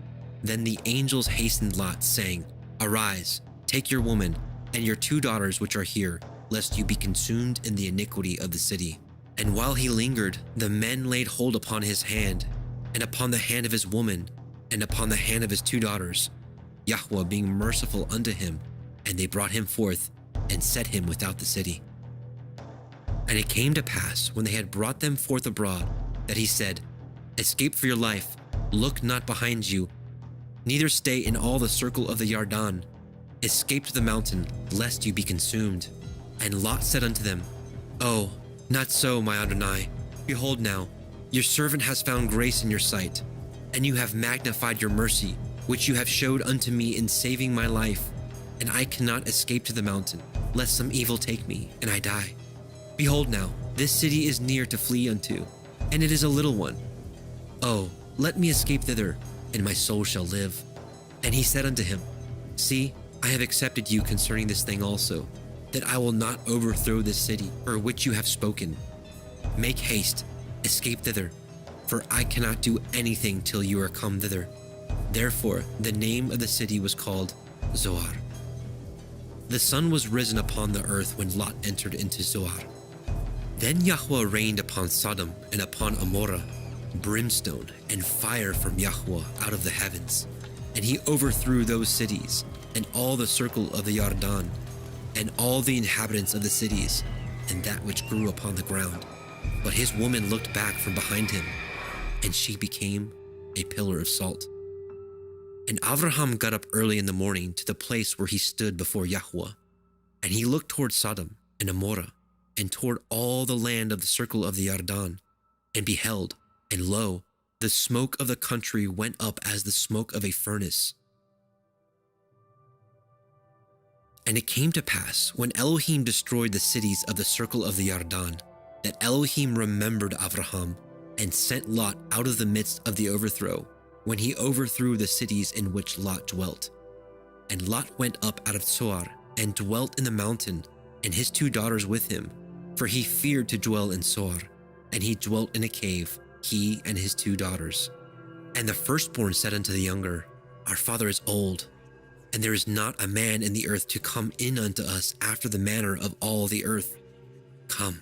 then the angels hastened Lot, saying, Arise, take your woman, and your 2 daughters which are here, lest you be consumed in the iniquity of the city. And while he lingered, the men laid hold upon his hand, and upon the hand of his woman, and upon the hand of his 2 daughters, Yahuah being merciful unto him, and they brought him forth, and set him without the city. And it came to pass, when they had brought them forth abroad, that he said, Escape for your life, look not behind you, neither stay in all the circle of the Yarden. Escape to the mountain, lest you be consumed. And Lot said unto them, Oh, not so, my Adonai. Behold now, your servant has found grace in your sight, and you have magnified your mercy, which you have showed unto me in saving my life. And I cannot escape to the mountain, lest some evil take me, and I die. Behold now, this city is near to flee unto, and it is a little one. Oh, let me escape thither, and my soul shall live. And he said unto him, See, I have accepted you concerning this thing also, that I will not overthrow this city, for which you have spoken. Make haste, escape thither, for I cannot do anything till you are come thither. Therefore the name of the city was called Zoar. The sun was risen upon the earth when Lot entered into Zoar. Then Yahuah rained upon Sodom and upon Amorah brimstone and fire from Yahuah out of the heavens, and he overthrew those cities, and all the circle of the Yarden, and all the inhabitants of the cities, and that which grew upon the ground. But his woman looked back from behind him, and she became a pillar of salt. And Abraham got up early in the morning to the place where he stood before Yahuah, and he looked toward Sodom and Amorah, and toward all the land of the circle of the Yarden, and beheld, and lo, the smoke of the country went up as the smoke of a furnace. And it came to pass, when Elohim destroyed the cities of the circle of the Yarden, that Elohim remembered Abraham, and sent Lot out of the midst of the overthrow, when he overthrew the cities in which Lot dwelt. And Lot went up out of Zoar, and dwelt in the mountain, and his 2 daughters with him, for he feared to dwell in Zoar, and he dwelt in a cave, he and his 2 daughters. And the firstborn said unto the younger, Our father is old, and there is not a man in the earth to come in unto us after the manner of all the earth. Come,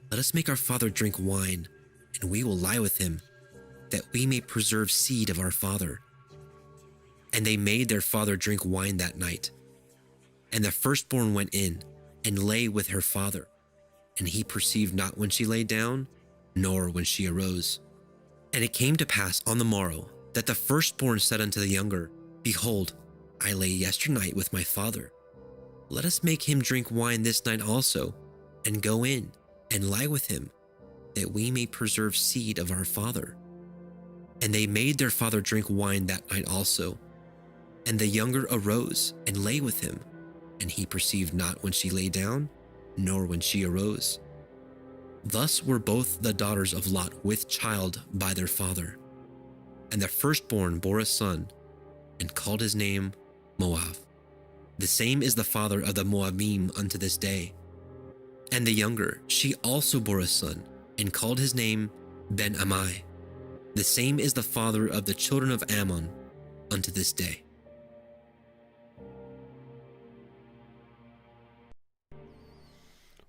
let us make our father drink wine, and we will lie with him, that we may preserve seed of our father. And they made their father drink wine that night. And the firstborn went in, and lay with her father, and he perceived not when she lay down, nor when she arose. And it came to pass on the morrow, that the firstborn said unto the younger, Behold, I lay yesternight with my father. Let us make him drink wine this night also, and go in, and lie with him, that we may preserve seed of our father. And they made their father drink wine that night also. And the younger arose, and lay with him, and he perceived not when she lay down, nor when she arose. Thus were both the daughters of Lot with child by their father. And the firstborn bore a son, and called his name Moab. The same is the father of the Moabim unto this day. And the younger, she also bore a son, and called his name Ben-Ammi. The same is the father of the children of Ammon unto this day.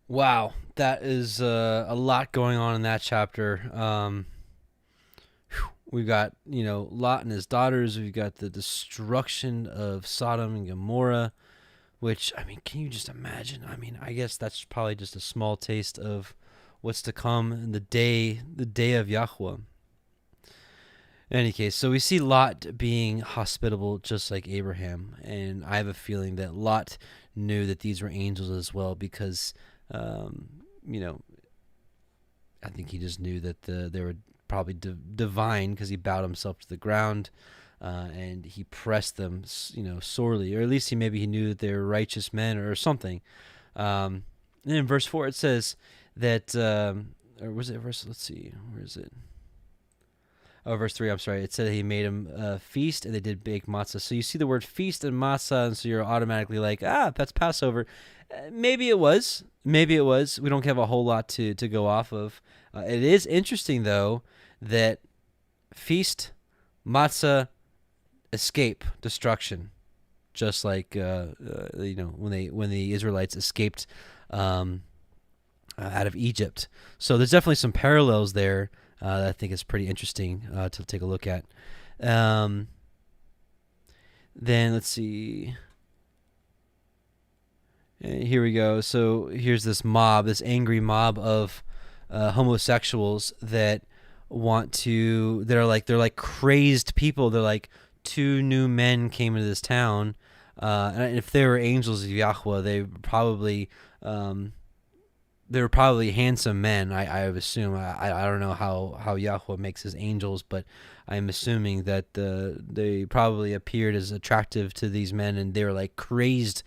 Wow, that is a lot going on in that chapter. We've got, Lot and his daughters. We've got the destruction of Sodom and Gomorrah, which, can you just imagine? I guess that's probably just a small taste of what's to come in the day of Yahuah. In any case, so we see Lot being hospitable just like Abraham, and I have a feeling that Lot knew that these were angels as well because, I think he just knew that they were probably divine because he bowed himself to the ground, and he pressed them, sorely, or at least he knew that they were righteous men or something. And in verse 4 it says that, or was it verse? Let's see, where is it? Oh, verse 3, I'm sorry. It said he made him feast, and they did bake matzah. So you see the word feast and matzah, and so you're automatically like, that's Passover. Maybe it was. Maybe it was. We don't have a whole lot to go off of. It is interesting, though, that feast, matzah, escape, destruction. Just like, when the Israelites escaped out of Egypt. So there's definitely some parallels there. That I think is pretty interesting to take a look at. Then let's see. Here we go. So here's this angry mob of homosexuals that they're like crazed people. They're like, 2 new men came into this town. And if they were angels of Yahuah, they were probably handsome men, I would assume. I don't know how Yahuah makes his angels, but I'm assuming that they probably appeared as attractive to these men, and they were like crazed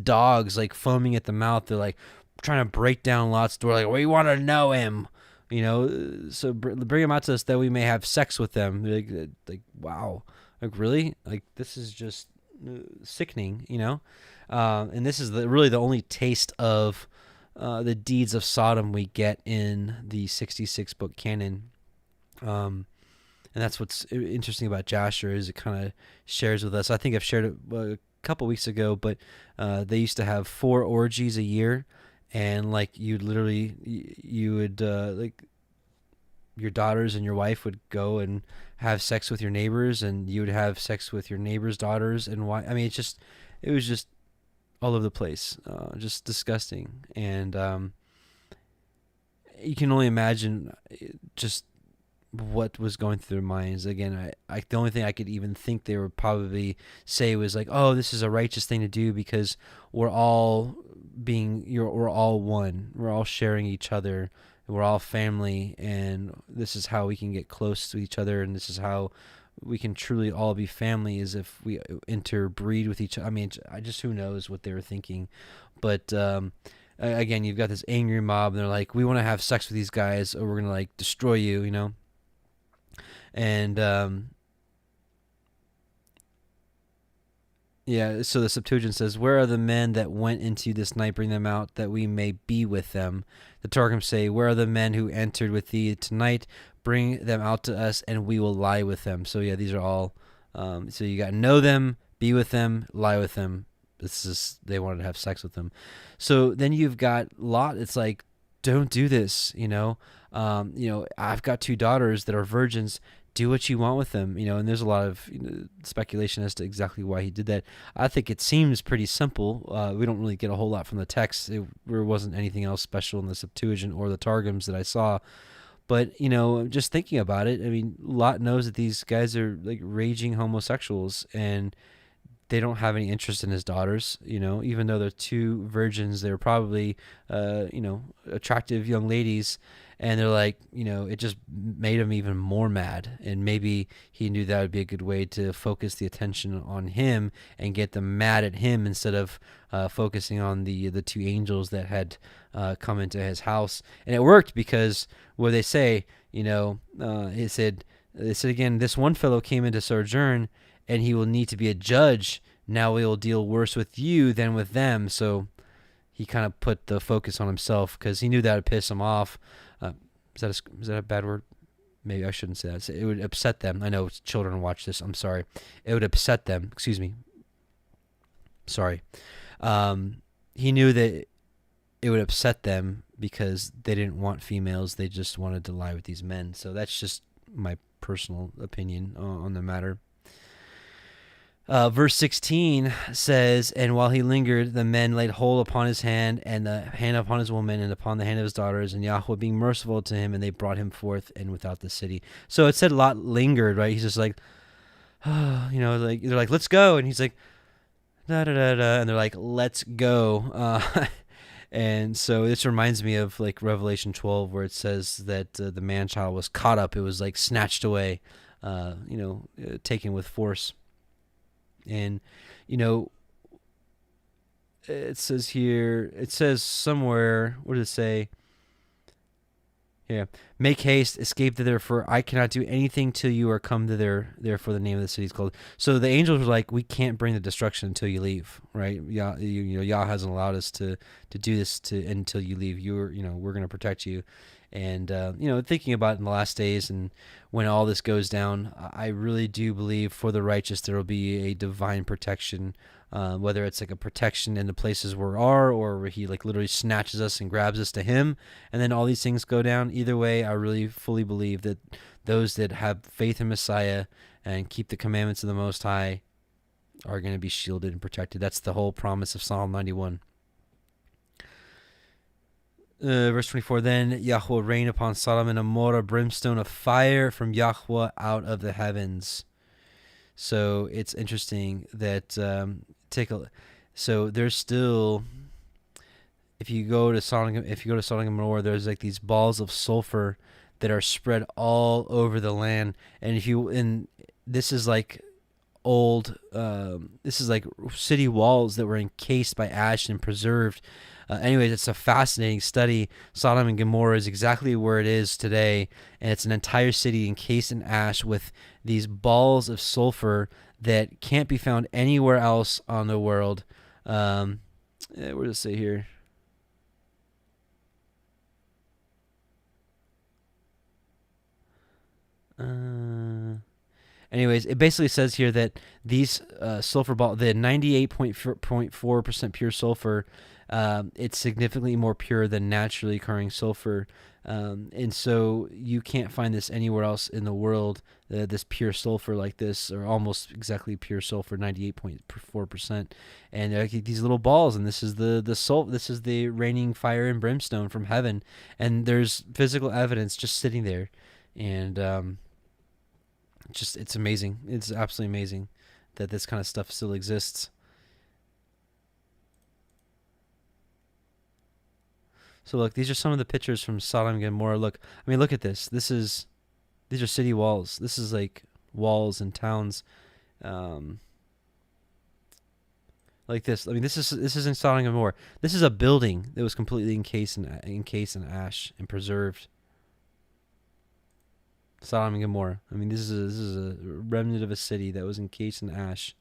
dogs, like foaming at the mouth. They're like trying to break down Lot's door, like, we want to know him, so bring him out to us that we may have sex with them. Like wow, like really? Like this is just sickening, and this is really the only taste of the deeds of Sodom we get in the 66 book canon. And that's what's interesting about Jasher, is it kind of shares with us. I think I've shared it a couple weeks ago, but they used to have 4 orgies a year, and like you would like your daughters and your wife would go and have sex with your neighbors, and you would have sex with your neighbors' daughters and wife. It was just all over the place, just disgusting. And you can only imagine just what was going through their minds. Again, I the only thing I could even think they would probably say was like, oh, this is a righteous thing to do because we're all we're all one. We're all sharing each other. We're all family, and this is how we can get close to each other, and this is how we can truly all be family, is if we interbreed with each other. I mean, I just, who knows what they were thinking. But again, you've got this angry mob, and they're like, we want to have sex with these guys, or we're going to like destroy you, you know? And yeah, so the Septuagint says, where are the men that went into this night? Bring them out, that we may be with them. The Targums say, where are the men who entered with thee tonight? Bring them out to us, and we will lie with them. So yeah, these are all, so you got to know them, be with them, lie with them. This is, they wanted to have sex with them. So then you've got Lot. It's like, don't do this, you know? I've got 2 daughters that are virgins. Do what you want with them, you know, and there's a lot of speculation as to exactly why he did that. I think it seems pretty simple. We don't really get a whole lot from the text. There wasn't anything else special in the Septuagint or the Targums that I saw. But, just thinking about it, I mean, Lot knows that these guys are like raging homosexuals, and they don't have any interest in his daughters, even though they're 2 virgins. They're probably, attractive young ladies. And they're like, it just made him even more mad. And maybe he knew that would be a good way to focus the attention on him and get them mad at him instead of focusing on the 2 angels that had come into his house. And it worked, because what they say, they said again, this one fellow came into sojourn, and he will need to be a judge. Now we will deal worse with you than with them. So he kind of put the focus on himself, because he knew that would piss him off. Is that a bad word? Maybe I shouldn't say that. It would upset them. I know children watch this. I'm sorry. It would upset them. Excuse me. Sorry. He knew that it would upset them because they didn't want females. They just wanted to lie with these men. So that's just my personal opinion on the matter. Verse 16 says, and while he lingered, the men laid hold upon his hand, and the hand upon his woman, and upon the hand of his daughters, and Yahuah being merciful to him, and they brought him forth and without the city. So it said Lot lingered, right? He's just like, like, they're like, let's go. And he's like, da da da da. And they're like, let's go. And so this reminds me of like Revelation 12, where it says that the man-child was caught up. It was like snatched away, taken with force. And, it says somewhere, what does it say? Yeah. Make haste, escape thither, for I cannot do anything till you are come thither, therefore the name of the city is called. So the angels were like, we can't bring the destruction until you leave, right? Yah hasn't allowed us to do this until you leave. We're going to protect you. And, thinking about it in the last days and when all this goes down, I really do believe for the righteous there will be a divine protection, whether it's like a protection in the places we are, or where he like literally snatches us and grabs us to him, and then all these things go down. Either way, I really fully believe that those that have faith in Messiah and keep the commandments of the Most High are going to be shielded and protected. That's the whole promise of Psalm 91. Verse 24, then Yahuah rained upon Sodom and Gomorrah brimstone of fire from Yahuah out of the heavens. So it's interesting that so there's still, if you go to Sodom and Gomorrah, there's like these balls of sulfur that are spread all over the land. And this is like this is like city walls that were encased by ash and preserved. Anyways, it's a fascinating study. Sodom and Gomorrah is exactly where it is today, and it's an entire city encased in ash with these balls of sulfur that can't be found anywhere else on the world. Where does it say here? Anyways, it basically says here that these sulfur balls, the 98.4% pure sulfur, it's significantly more pure than naturally occurring sulfur. And so you can't find this anywhere else in the world, this pure sulfur like this, or almost exactly pure sulfur, 98.4%. And like these little balls, and this is this is the raining fire and brimstone from heaven. And there's physical evidence just sitting there And it's amazing. It's absolutely amazing that this kind of stuff still exists. So look, these are some of the pictures from Sodom and Gomorrah. Look, I mean, look at this. These are city walls. This is like walls and towns, like this. I mean, this isn't Sodom and Gomorrah. This is a building that was completely encased in ash and preserved. Sodom and Gomorrah. I mean, this is a remnant of a city that was encased in ash.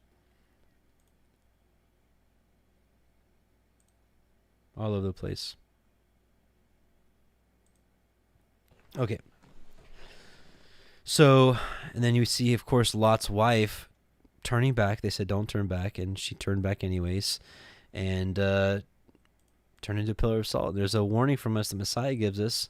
All over the place. Okay. So, and then you see, of course, Lot's wife turning back. They said, don't turn back. And she turned back anyways. And turned into a pillar of salt. There's a warning from us the Messiah gives us.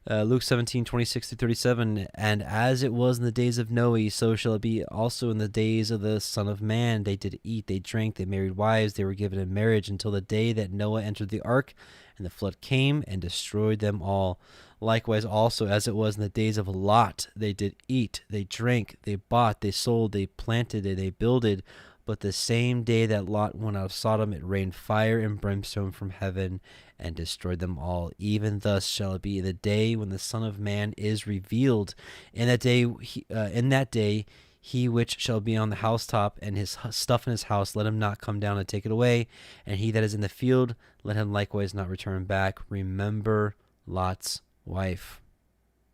Luke 17:26-37, and as it was in the days of Noe, so shall it be also in the days of the Son of Man. They did eat, they drank, they married wives, they were given in marriage until the day that Noah entered the ark, and the flood came and destroyed them all. Likewise also as it was in the days of Lot, they did eat, they drank, they bought, they sold, they planted, they builded. But the same day that Lot went out of Sodom, it rained fire and brimstone from heaven and destroyed them all. Even thus shall it be in the day when the Son of Man is revealed. In that day, he which shall be on the housetop and his stuff in his house, let him not come down and take it away. And he that is in the field, let him likewise not return back. Remember Lot's wife.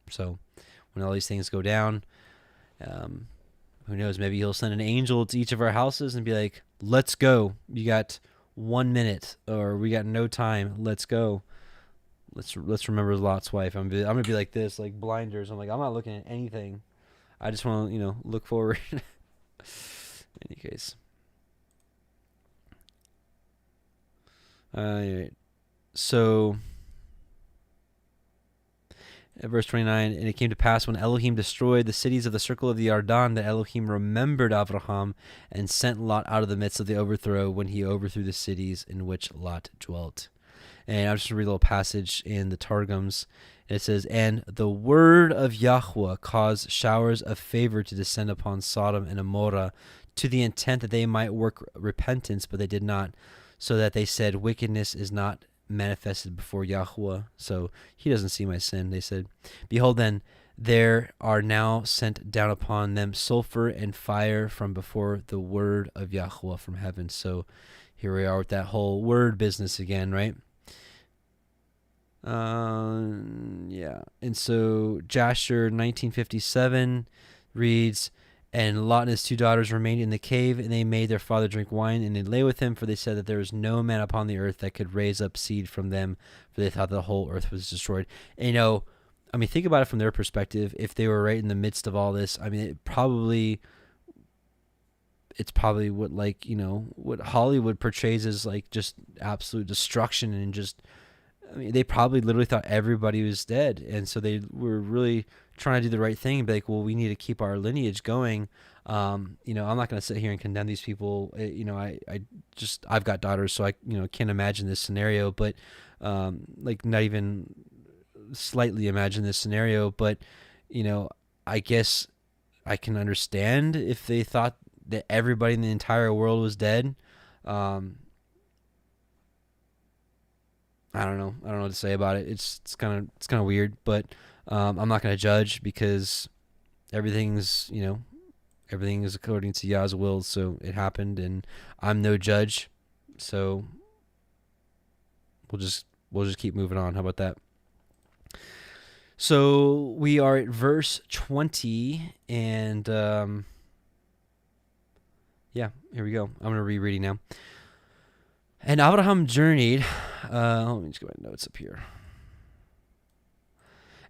So when all these things go down, who knows, maybe he'll send an angel to each of our houses and be like, let's go. You got 1 minute, or we got no time. Let's go. Let's remember Lot's wife. I'm gonna be like this, like blinders. I'm not looking at anything. I just want to, look forward. In any case. All right. So, verse 29, and it came to pass when Elohim destroyed the cities of the circle of the Yarden that Elohim remembered Abraham and sent Lot out of the midst of the overthrow when he overthrew the cities in which Lot dwelt. And I'll just read a little passage in the Targums. It says, and the word of Yahuah caused showers of favor to descend upon Sodom and Gomorrah to the intent that they might work repentance, but they did not, so that they said, wickedness is not manifested before Yahuah, so he doesn't see my sin. They said, behold, then there are now sent down upon them sulfur and fire from before the word of Yahuah from heaven. So here we are with that whole word business again, right? Yeah. And so Jasher 1957 reads, and Lot and his 2 daughters remained in the cave, and they made their father drink wine, and they lay with him, for they said that there was no man upon the earth that could raise up seed from them, for they thought the whole earth was destroyed. And, think about it from their perspective. If they were right in the midst of all this, it's probably what, what Hollywood portrays as, just absolute destruction, and they probably literally thought everybody was dead. And so they were really trying to do the right thing and be like, well, we need to keep our lineage going. I'm not going to sit here and condemn these people. I've got daughters, so I, can't imagine this scenario, but, not even slightly imagine this scenario, but, I guess I can understand if they thought that everybody in the entire world was dead. I don't know what to say about it. It's kind of weird, but I'm not going to judge, because everything is according to Yah's will. So it happened, and I'm no judge. So we'll just keep moving on. How about that? So we are at verse 20, and here we go. I'm going to rereading now. And Abraham journeyed, let me just get my notes up here.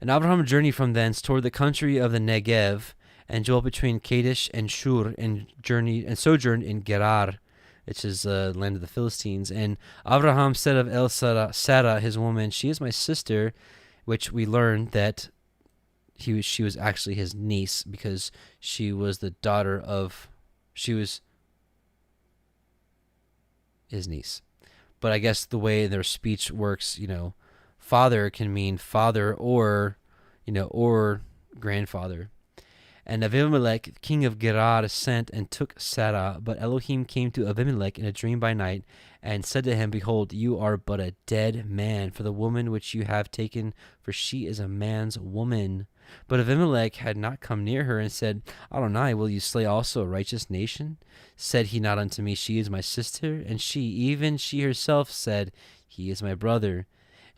And Abraham journeyed from thence toward the country of the Negev, and dwelt between Kadesh and Shur, and sojourned in Gerar, which is the land of the Philistines. And Abraham said of Sarah, his woman, she is my sister, which we learned that she was actually his niece, because she was his niece. But I guess the way their speech works, father can mean father or, or grandfather. And Abimelech, king of Gerar, sent and took Sarah. But Elohim came to Abimelech in a dream by night, and said to him, Behold, you are but a dead man for the woman which you have taken, for she is a man's woman. But Abimelech had not come near her, and said, Adonai, will you slay also a righteous nation? Said he not unto me, She is my sister? And she, even she herself, said, He is my brother.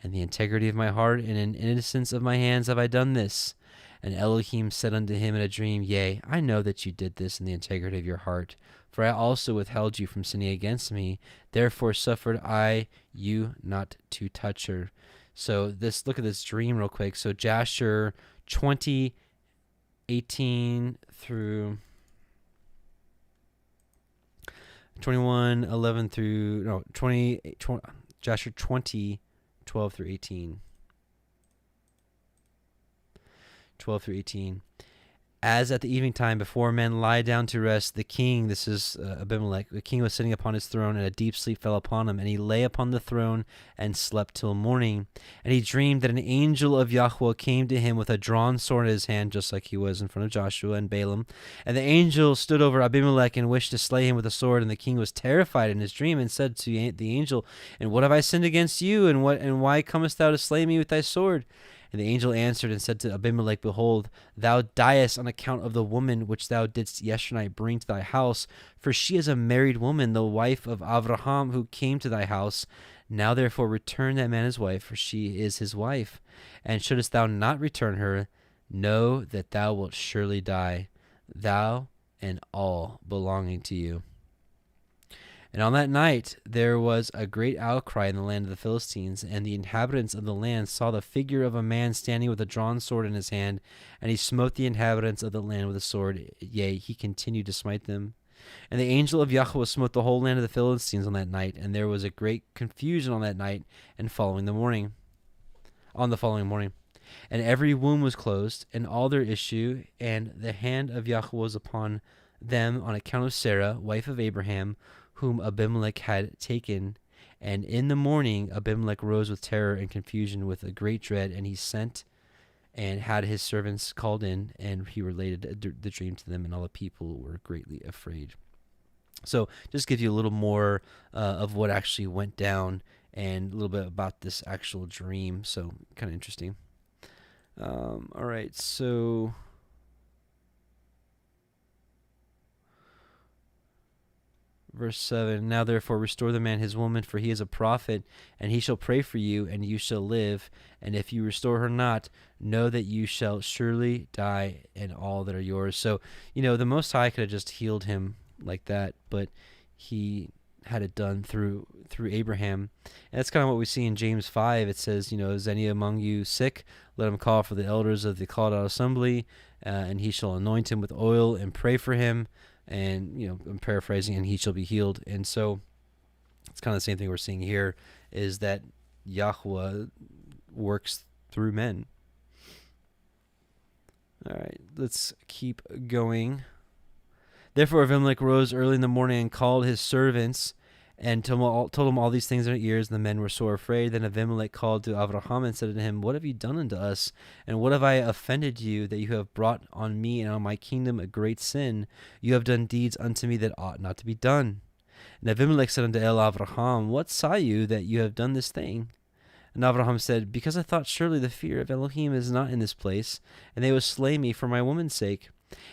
And the integrity of my heart and in innocence of my hands have I done this. And Elohim said unto him in a dream, Yea, I know that you did this in the integrity of your heart, for I also withheld you from sinning against me. Therefore suffered I you not to touch her. So look at this dream real quick. So Jasher 20:18 through 21:11 through Jasher 20:12 through 18. 12 through 18. As at the evening time, before men lie down to rest, the king, this is Abimelech, the king was sitting upon his throne, and a deep sleep fell upon him, and he lay upon the throne and slept till morning. And he dreamed that an angel of Yahuah came to him with a drawn sword in his hand, just like he was in front of Joshua and Balaam. And the angel stood over Abimelech and wished to slay him with a sword. And the king was terrified in his dream, and said to the angel, And what have I sinned against you? And why comest thou to slay me with thy sword? And the angel answered and said to Abimelech, Behold, thou diest on account of the woman which thou didst yesternight bring to thy house, for she is a married woman, the wife of Abraham, who came to thy house. Now therefore return that man his wife, for she is his wife. And shouldest thou not return her, know that thou wilt surely die, thou and all belonging to you. And on that night there was a great outcry in the land of the Philistines, and the inhabitants of the land saw the figure of a man standing with a drawn sword in his hand, and he smote the inhabitants of the land with a sword, yea, he continued to smite them. And the angel of Yahuah smote the whole land of the Philistines on that night, and there was a great confusion on that night and on the following morning. And every womb was closed, and all their issue, and the hand of Yahuah was upon them on account of Sarah, wife of Abraham, whom Abimelech had taken. And in the morning Abimelech rose with terror and confusion with a great dread, and he sent and had his servants called in, and he related the dream to them, and all the people were greatly afraid. So just give you a little more of what actually went down and a little bit about this actual dream. So kind of interesting. All right, so verse 7, Now therefore restore the man his woman, for he is a prophet, and he shall pray for you, and you shall live. And if you restore her not, know that you shall surely die, and all that are yours. So, the Most High could have just healed him like that, but he had it done through Abraham. And that's kind of what we see in James 5. It says, is any among you sick? Let him call for the elders of the called out assembly, and he shall anoint him with oil and pray for him. And, I'm paraphrasing, and he shall be healed. And so it's kind of the same thing we're seeing here, is that Yahuah works through men. All right, let's keep going. Therefore Abimelech rose early in the morning and called his servants and told them all these things in their ears, and the men were sore afraid. Then Abimelech called to Abraham and said to him, What have you done unto us? And what have I offended you, that you have brought on me and on my kingdom a great sin? You have done deeds unto me that ought not to be done. And Abimelech said unto Abraham, What saw you that you have done this thing? And Abraham said, Because I thought surely the fear of Elohim is not in this place, and they will slay me for my woman's sake.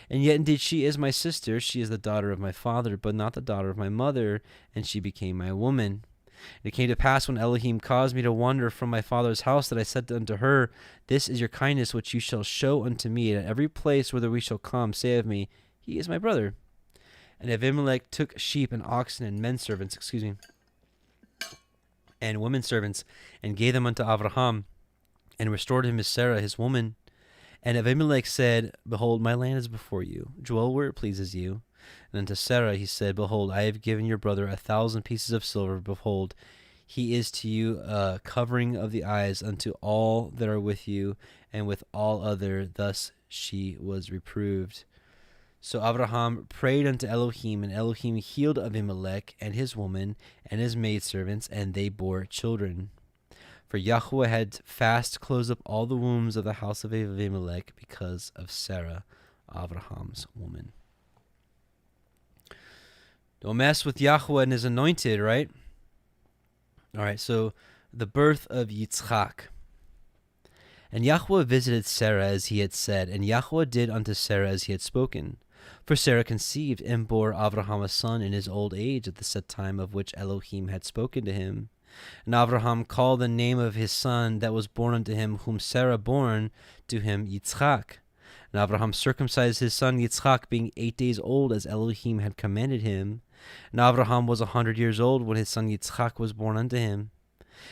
And yet indeed she is my sister, she is the daughter of my father, but not the daughter of my mother, and she became my woman. And it came to pass, when Elohim caused me to wander from my father's house, that I said unto her, This is your kindness which you shall show unto me, and at every place whither we shall come, say of me, He is my brother. And Abimelech took sheep and oxen and men servants, and women servants, and gave them unto Abraham, and restored him his Sarah his woman. And Abimelech said, Behold, my land is before you. Dwell where it pleases you. And unto Sarah he said, Behold, I have given your brother 1,000 pieces of silver. Behold, he is to you a covering of the eyes unto all that are with you, and with all other. Thus she was reproved. So Abraham prayed unto Elohim, and Elohim healed Abimelech and his woman and his maidservants, and they bore children. For Yahuah had fast closed up all the wombs of the house of Abimelech because of Sarah, Abraham's woman. Don't mess with Yahuah and his anointed, right? All right, so the birth of Yitzchak. And Yahuah visited Sarah as he had said, and Yahuah did unto Sarah as he had spoken. For Sarah conceived and bore Abraham a son in his old age at the set time of which Elohim had spoken to him. And Abraham called the name of his son that was born unto him, whom Sarah born to him, Yitzchak. And Abraham circumcised his son Yitzchak, being 8 days old, as Elohim had commanded him. And Abraham was 100 years old when his son Yitzchak was born unto him.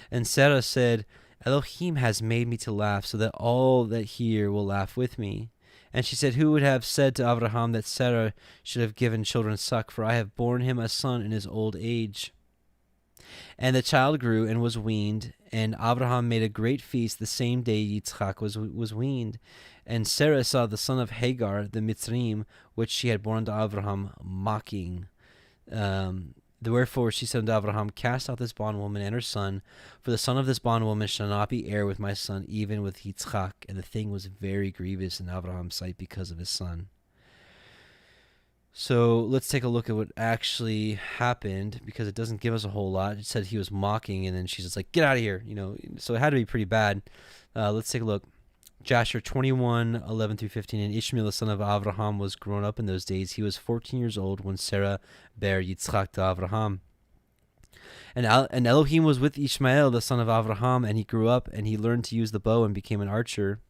And Sarah said, Elohim has made me to laugh, so that all that hear will laugh with me. And she said, Who would have said to Abraham that Sarah should have given children suck? For I have borne him a son in his old age. And the child grew and was weaned, and Abraham made a great feast the same day Yitzchak was weaned. And Sarah saw the son of Hagar, the Mitzrim, which she had borne unto Abraham, mocking. Wherefore she said unto Abraham, Cast out this bondwoman and her son, for the son of this bondwoman shall not be heir with my son, even with Yitzchak. And the thing was very grievous in Abraham's sight because of his son. So let's take a look at what actually happened, because it doesn't give us a whole lot. It said he was mocking, and then she's just like, get out of here, so it had to be pretty bad. Let's take a look. Jasher 21:11-15. And Ishmael the son of Abraham was grown up in those days. He was 14 years old when Sarah bare Yitzchak to Abraham. And Elohim was with Ishmael the son of Abraham, and he grew up, and he learned to use the bow and became an archer.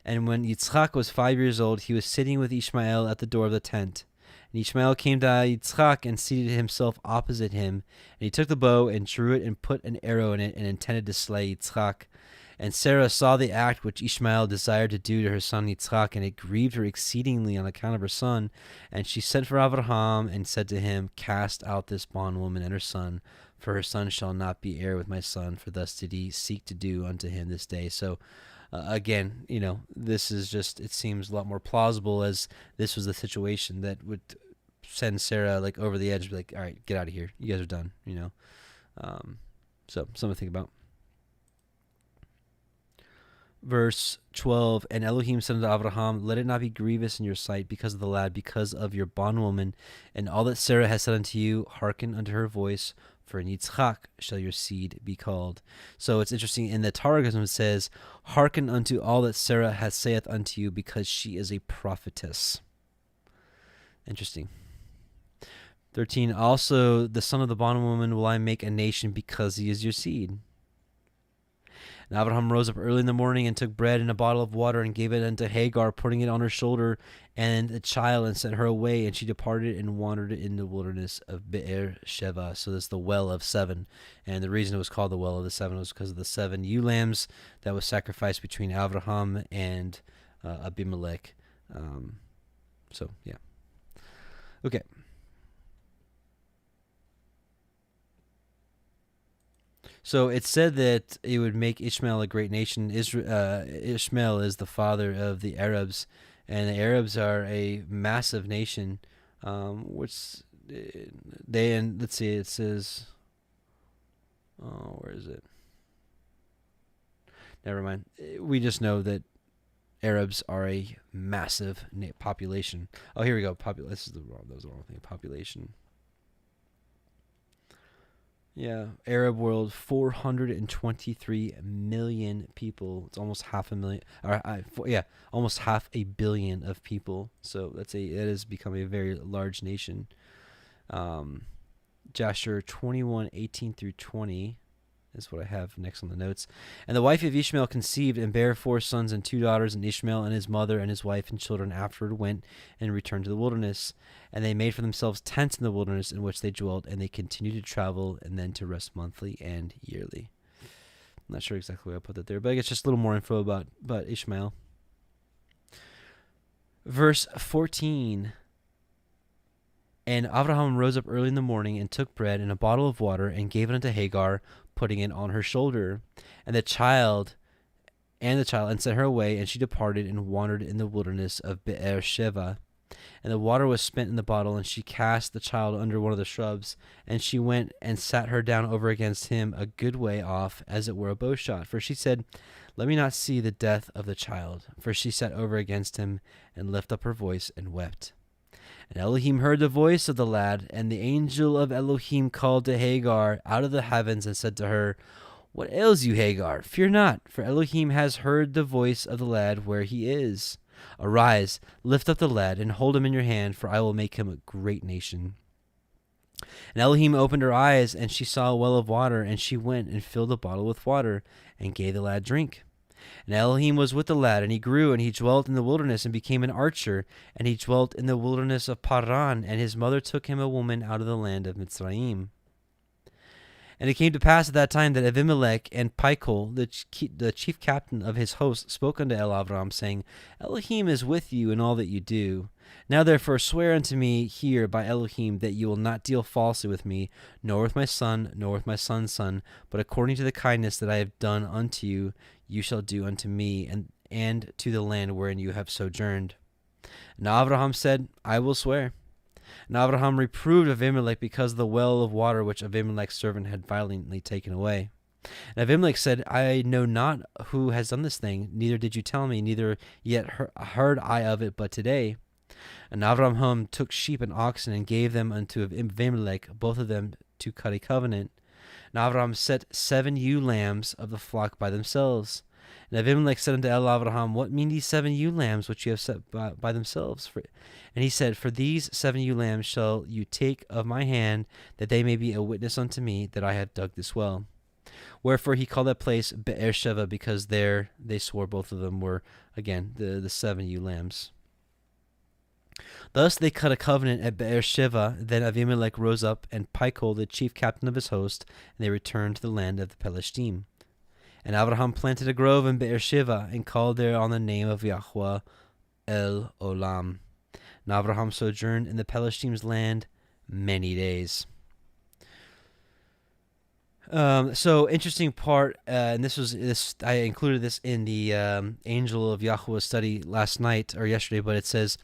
And when Yitzchak was 5 years old, he was sitting with Ishmael at the door of the tent. And Ishmael came to Yitzchak and seated himself opposite him. And he took the bow and drew it and put an arrow in it and intended to slay Yitzchak. And Sarah saw the act which Ishmael desired to do to her son Yitzchak, and it grieved her exceedingly on account of her son. And she sent for Abraham and said to him, Cast out this bondwoman and her son, for her son shall not be heir with my son, for thus did he seek to do unto him this day. So again, this is just, it seems a lot more plausible, as this was the situation that would send Sarah like over the edge, be like, all right, get out of here. You guys are done, So something to think about. Verse 12, And Elohim said unto Abraham, Let it not be grievous in your sight because of the lad, because of your bondwoman, and all that Sarah has said unto you, hearken unto her voice, for in Yitzchak shall your seed be called. So it's interesting, in the Targum it says, Hearken unto all that Sarah hath saith unto you, because she is a prophetess. Interesting. 13, Also the son of the bondwoman will I make a nation, because he is your seed. And Abraham rose up early in the morning and took bread and a bottle of water and gave it unto Hagar, putting it on her shoulder and the child, and sent her away. And she departed and wandered in the wilderness of Be'er Sheva. So this is the well of seven. And the reason it was called the well of the seven was because of the 7 ewe lambs that was sacrificed between Abraham and Abimelech. Yeah. Okay. So it said that it would make Ishmael a great nation. Ishmael is the father of the Arabs, and the Arabs are a massive nation. Let's see, it says, where is it? Never mind. We just know that Arabs are a massive population. Oh, here we go. That was the wrong thing. Population. Yeah, Arab world, 423 million people. It's almost half a million. Almost half a billion of people. So it has become a very large nation. Jasher 21:18-20 is what I have next on the notes. And the wife of Ishmael conceived and bare 4 sons and 2 daughters, and Ishmael and his mother and his wife and children afterward went and returned to the wilderness. And they made for themselves tents in the wilderness in which they dwelt, and they continued to travel and then to rest monthly and yearly. I'm not sure exactly where I put that there, but I guess just a little more info about Ishmael. Verse 14. And Abraham rose up early in the morning and took bread and a bottle of water and gave it unto Hagar, putting it on her shoulder, and the child, and sent her away, and she departed and wandered in the wilderness of Be'er Sheva. And the water was spent in the bottle, and she cast the child under one of the shrubs, and she went and sat her down over against him a good way off, as it were a bow shot. For she said, Let me not see the death of the child. For she sat over against him, and lifted up her voice, and wept. And Elohim heard the voice of the lad, and the angel of Elohim called to Hagar out of the heavens, and said to her, What ails you, Hagar? Fear not, for Elohim has heard the voice of the lad where he is. Arise, lift up the lad, and hold him in your hand, for I will make him a great nation. And Elohim opened her eyes, and she saw a well of water, and she went and filled the bottle with water, and gave the lad drink. And Elohim was with the lad, and he grew, and he dwelt in the wilderness, and became an archer, and he dwelt in the wilderness of Paran, and his mother took him a woman out of the land of Mitzrayim. And it came to pass at that time that Avimelech and Pichol, the chief captain of his host, spoke unto Avram, saying, Elohim is with you in all that you do. Now therefore swear unto me here by Elohim that you will not deal falsely with me, nor with my son, nor with my son's son, but according to the kindness that I have done unto you, you shall do unto me, and to the land wherein you have sojourned. And Abraham said, I will swear. And Abraham reproved Avimelech because of the well of water which Avimelech's servant had violently taken away. And Avimelech said, I know not who has done this thing, neither did you tell me, neither yet heard I of it but today. And Abraham took sheep and oxen, and gave them unto Avimelech, both of them to cut a covenant. And Abraham set 7 ewe lambs of the flock by themselves. And Avimelech said unto Abraham, What mean these 7 ewe lambs which you have set by themselves? And he said, For these 7 ewe lambs shall you take of my hand, that they may be a witness unto me that I have dug this well. Wherefore he called that place Be'er-sheva, because there they swore both of them were, again, the 7 ewe lambs. Thus they cut a covenant at Be'er-sheva. Then Avimelech rose up, and Pichol, the chief captain of his host, and they returned to the land of the Pelishtim. And Abraham planted a grove in Be'er-sheva, and called there on the name of Yahuah Elohiym. And Abraham sojourned in the Pelishtim's land many days. So interesting part, and I included this in the Angel of Yahuah study last night or yesterday, but it says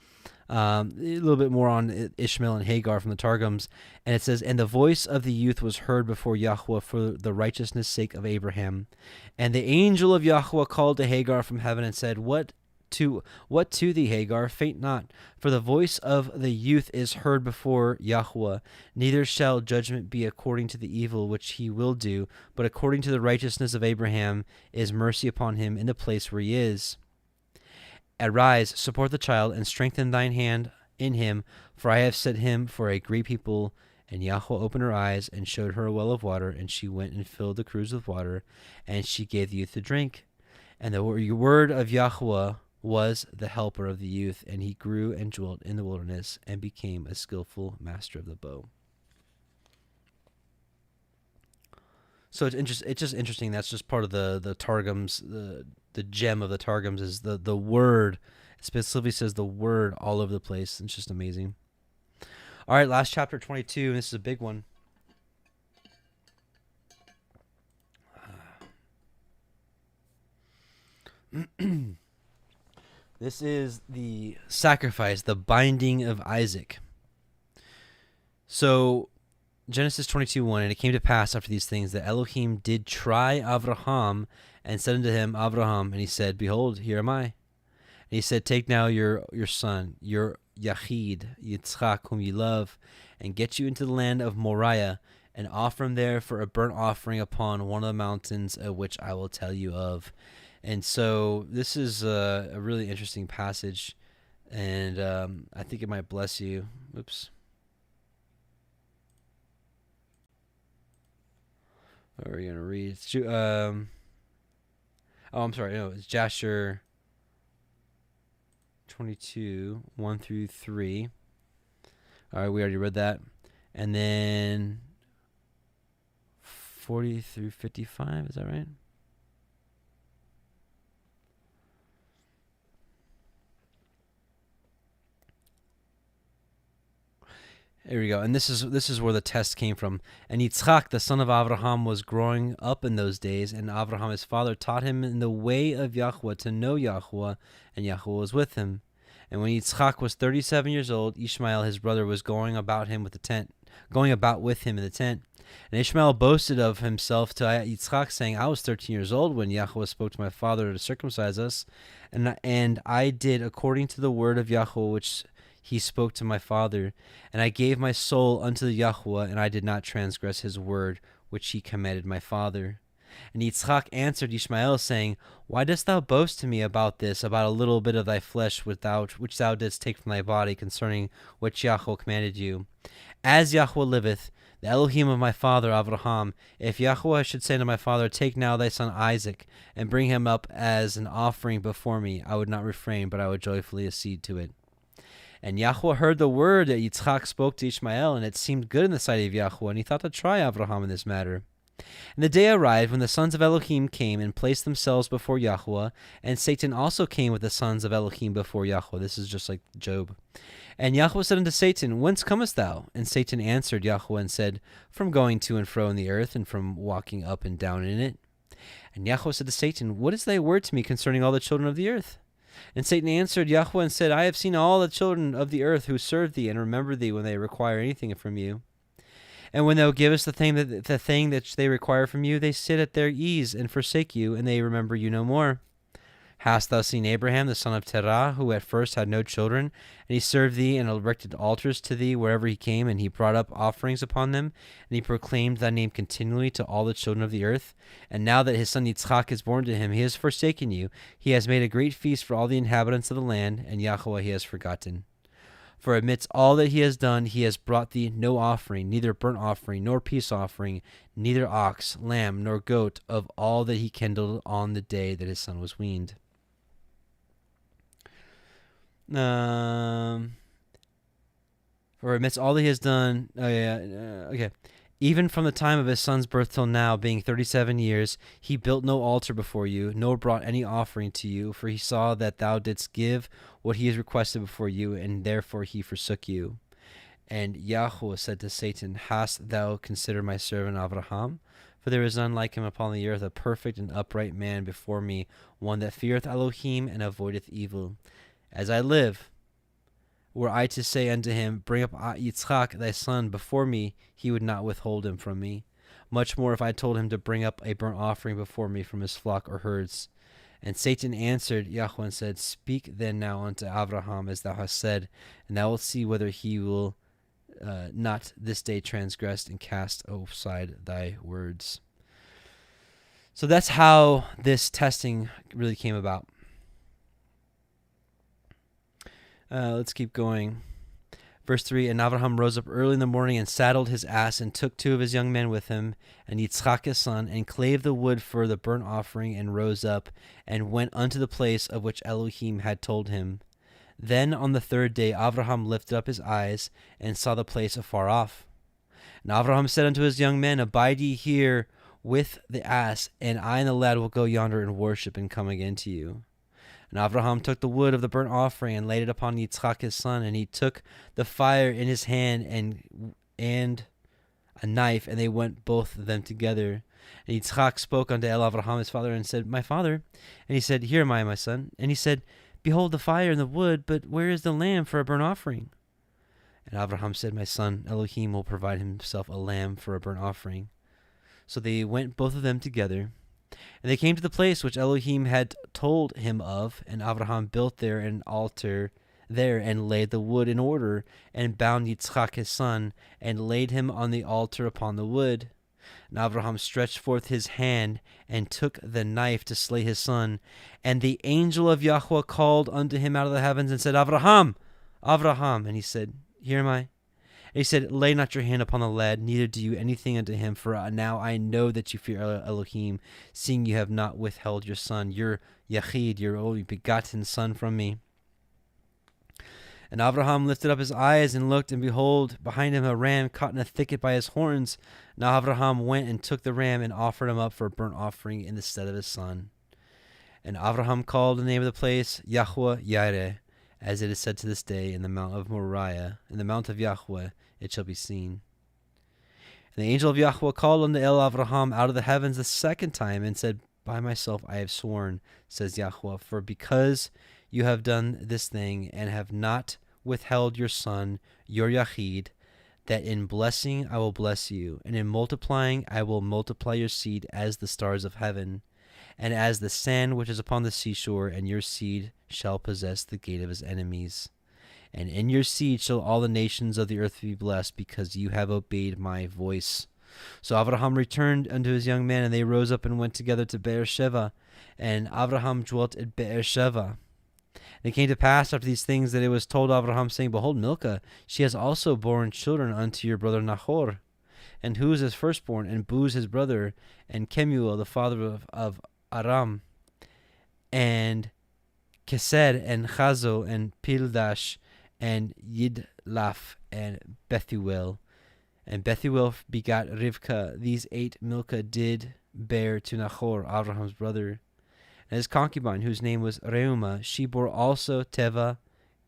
a little bit more on Ishmael and Hagar from the Targums, and it says, And the voice of the youth was heard before Yahuah for the righteousness' sake of Abraham. And the angel of Yahuah called to Hagar from heaven and said, What to thee, Hagar? Faint not, for the voice of the youth is heard before Yahuah. Neither shall judgment be according to the evil which he will do, but according to the righteousness of Abraham is mercy upon him in the place where he is. Arise, support the child, and strengthen thine hand in him, for I have set him for a great people. And Yahuah opened her eyes, and showed her a well of water, and she went and filled the cruse with water, and she gave the youth to drink. And the word of Yahuah was the helper of the youth, and he grew and dwelt in the wilderness, and became a skillful master of the bow. So it's just interesting. That's just part of the Targums. The gem of the Targums is the word. It specifically says the word all over the place. It's just amazing. All right, last chapter 22, and this is a big one. This is the sacrifice, the binding of Isaac. So Genesis 22:1, and it came to pass after these things that Elohim did try Abraham, and said unto him, Abraham, and he said, Behold, here am I. And he said, Take now your son, your Yachid, Yitzchak, whom you love, and get you into the land of Moriah, and offer him there for a burnt offering upon one of the mountains of which I will tell you of. And so this is a really interesting passage, and I think it might bless you. Oops. What are we going to read? I'm sorry. No, it's Jasher 22, 1 through 3. All right, we already read that. And then 40 through 55, is that right? Here we go. And this is where the test came from. And Yitzchak, the son of Abraham, was growing up in those days, and Abraham, his father, taught him in the way of Yahuah to know Yahuah, and Yahuah was with him. And when Yitzchak was 37 years old, Ishmael his brother was going about with him in the tent. And Ishmael boasted of himself to Yitzchak, saying, I was 13 years old when Yahuah spoke to my father to circumcise us, and I did according to the word of Yahuah which he spoke to my father. And I gave my soul unto the Yahuah, and I did not transgress his word which he commanded my father. And Yitzchak answered Ishmael, saying, Why dost thou boast to me about this, about a little bit of thy flesh which thou didst take from thy body, concerning which Yahuah commanded you? As Yahuah liveth, the Elohim of my father Abraham, if Yahuah should say to my father, Take now thy son Isaac, and bring him up as an offering before me, I would not refrain, but I would joyfully accede to it. And Yahuah heard the word that Yitzchak spoke to Ishmael, and it seemed good in the sight of Yahuah, and he thought to try Abraham in this matter. And the day arrived when the sons of Elohim came and placed themselves before Yahuah, and Satan also came with the sons of Elohim before Yahuah. This is just like Job. And Yahuah said unto Satan, Whence comest thou? And Satan answered Yahuah and said, From going to and fro in the earth, and from walking up and down in it. And Yahuah said to Satan, What is thy word to me concerning all the children of the earth? And Satan answered Yahuah and said, I have seen all the children of the earth who serve thee and remember thee when they require anything from you. And when thou givest the thing that they require from you, they sit at their ease and forsake you, and they remember you no more. Hast thou seen Abraham the son of Terah, who at first had no children, and he served thee and erected altars to thee wherever he came, and he brought up offerings upon them, and he proclaimed thy name continually to all the children of the earth? And now that his son Yitzchak is born to him, he has forsaken you. He has made a great feast for all the inhabitants of the land, and Yahuah he has forgotten. For amidst all that he has done, he has brought thee no offering, neither burnt offering, nor peace offering, neither ox, lamb, nor goat, of all that he kindled on the day that his son was weaned. For amidst all that he has done, even from the time of his son's birth till now, being 37 years, he built no altar before you, nor brought any offering to you, for he saw that thou didst give what he has requested before you, and therefore he forsook you. And Yahuah said to Satan, Hast thou considered my servant Abraham? For there is none like him upon the earth, a perfect and upright man before me, one that feareth Elohim and avoideth evil. As I live, were I to say unto him, Bring up Yitzchak thy son before me, he would not withhold him from me. Much more if I told him to bring up a burnt offering before me from his flock or herds. And Satan answered Yahuah and said, Speak then now unto Abraham as thou hast said, and thou wilt see whether he will not this day transgress and cast aside thy words. So that's how this testing really came about. Let's keep going. Verse 3, And Abraham rose up early in the morning and saddled his ass and took 2 of his young men with him and Yitzchak his son and clave the wood for the burnt offering and rose up and went unto the place of which Elohim had told him. Then on the 3rd day Abraham lifted up his eyes and saw the place afar off. And Abraham said unto his young men, Abide ye here with the ass, and I and the lad will go yonder and worship and come again to you. And Abraham took the wood of the burnt offering and laid it upon Yitzchak his son, and he took the fire in his hand and a knife, and they went both of them together. And Yitzchak spoke unto Abraham his father and said, My father. And he said, Here am I, my son. And he said, Behold the fire and the wood, but where is the lamb for a burnt offering? And Abraham said, My son, Elohim will provide himself a lamb for a burnt offering. So they went both of them together. And they came to the place which Elohim had told him of, and Abraham built there an altar there, and laid the wood in order, and bound Yitzchak his son, and laid him on the altar upon the wood. And Abraham stretched forth his hand, and took the knife to slay his son. And the angel of Yahuah called unto him out of the heavens, and said, Abraham, Abraham. And he said, Here am I. And he said, Lay not your hand upon the lad, neither do you anything unto him, for now I know that you fear Elohim, seeing you have not withheld your son, your Yachid, your only begotten son, from me. And Abraham lifted up his eyes and looked, and behold, behind him a ram caught in a thicket by his horns. Now Abraham went and took the ram and offered him up for a burnt offering in the stead of his son. And Abraham called the name of the place Yahuah Yireh, as it is said to this day, in the mount of Moriah, in the mount of Yahuah, it shall be seen. And the angel of Yahuah called unto Abraham out of the heavens the 2nd time, and said, By myself I have sworn, says Yahuah, for because you have done this thing and have not withheld your son, your Yahid, that in blessing I will bless you, and in multiplying I will multiply your seed as the stars of heaven, and as the sand which is upon the seashore, and your seed shall possess the gate of his enemies. And in your seed shall all the nations of the earth be blessed, because you have obeyed my voice. So Abraham returned unto his young man, and they rose up and went together to Beersheba. And Abraham dwelt at Beersheba. And it came to pass after these things that it was told Abraham, saying, Behold, Milcah, she has also borne children unto your brother Nahor. And who is his firstborn? And Buz his brother, and Kemuel the father of Aram, and Kesed, and Chazo, and Pildash, and Yidlaf, and Bethuel. And Bethuel begat Rivkah. These 8 Milcah did bear to Nahor, Abraham's brother. And his concubine, whose name was Reumah, she bore also Teva,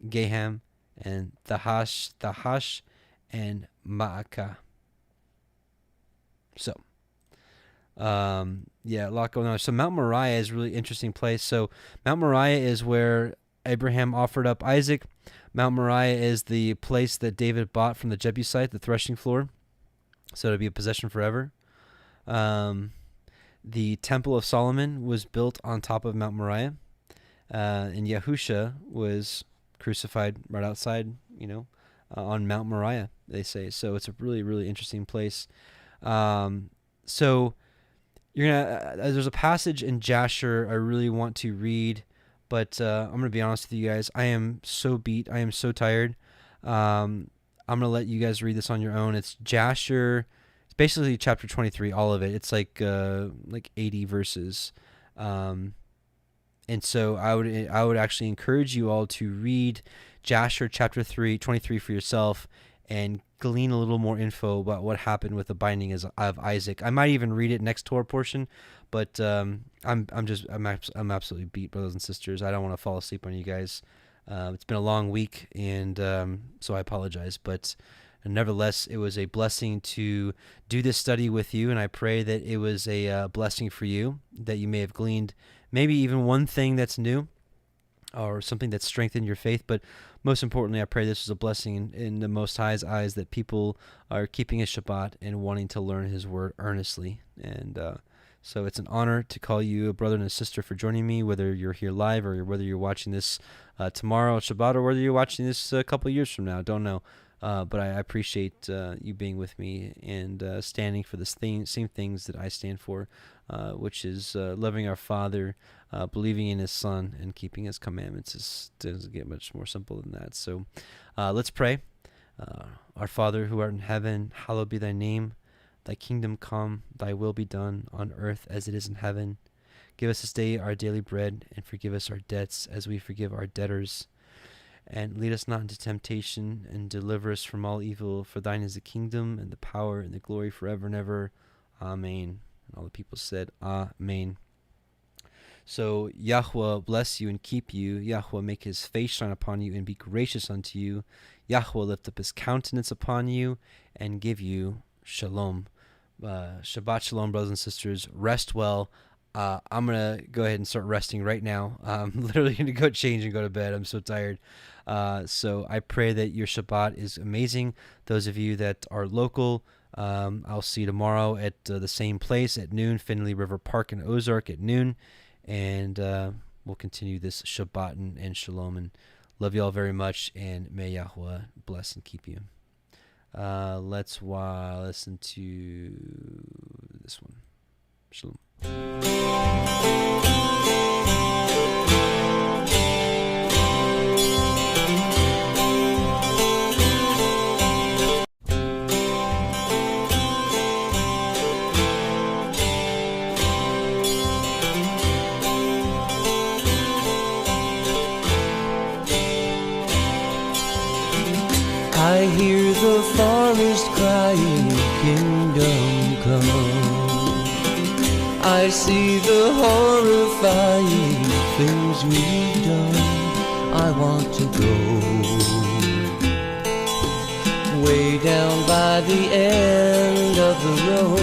Gaham, and Thahash, and Maacah. So, a lot going on. So Mount Moriah is a really interesting place. So Mount Moriah is where Abraham offered up Isaac. Mount Moriah is the place that David bought from the Jebusite, the threshing floor. So it'll be a possession forever. The Temple of Solomon was built on top of Mount Moriah. And Yahusha was crucified right outside, on Mount Moriah, they say. So it's a really, really interesting place. So you're there's a passage in Jasher I really want to read, but I'm going to be honest with you guys. I am so beat. I am so tired. I'm going to let you guys read this on your own. It's Jasher. It's basically chapter 23, all of it. It's like 80 verses. And so I would actually encourage you all to read Jasher chapter 23 for yourself and glean a little more info about what happened with the binding of Isaac. I might even read it next Torah portion, but I'm absolutely beat, brothers and sisters. I don't want to fall asleep on you guys. It's been a long week, and so I apologize. But nevertheless, it was a blessing to do this study with you, and I pray that it was a blessing for you, that you may have gleaned maybe even one thing that's new or something that's strengthened your faith. But most importantly, I pray this was a blessing in the Most High's eyes, that people are keeping his Shabbat and wanting to learn his word earnestly. And so it's an honor to call you a brother and a sister for joining me, whether you're here live or whether you're watching this tomorrow, Shabbat, or whether you're watching this a couple of years from now. Don't know. But I appreciate you being with me and standing for the same things that I stand for, which is loving our Father, believing in his Son, and keeping his commandments. It doesn't get much more simple than that. So let's pray. Our Father, who art in heaven, hallowed be thy name. Thy kingdom come, thy will be done on earth as it is in heaven. Give us this day our daily bread, and forgive us our debts as we forgive our debtors. And lead us not into temptation, and deliver us from all evil. For thine is the kingdom, and the power, and the glory forever and ever. Amen. And all the people said, Amen. So Yahuah bless you and keep you. Yahuah make his face shine upon you and be gracious unto you. Yahuah lift up his countenance upon you and give you shalom. Shabbat shalom, brothers and sisters. Rest well. I'm going to go ahead and start resting right now. I'm literally going to go change and go to bed. I'm so tired. So I pray that your Shabbat is amazing. Those of you that are local, I'll see you tomorrow at the same place at noon, Finley River Park in Ozark at noon. And we'll continue this Shabbat and Shalom. And love you all very much. And may Yahuah bless and keep you. Let's listen to this one. Shalom. I hear the farmers crying, kingdom come. I see the horrifying things we've done. I want to go way down by the end of the road,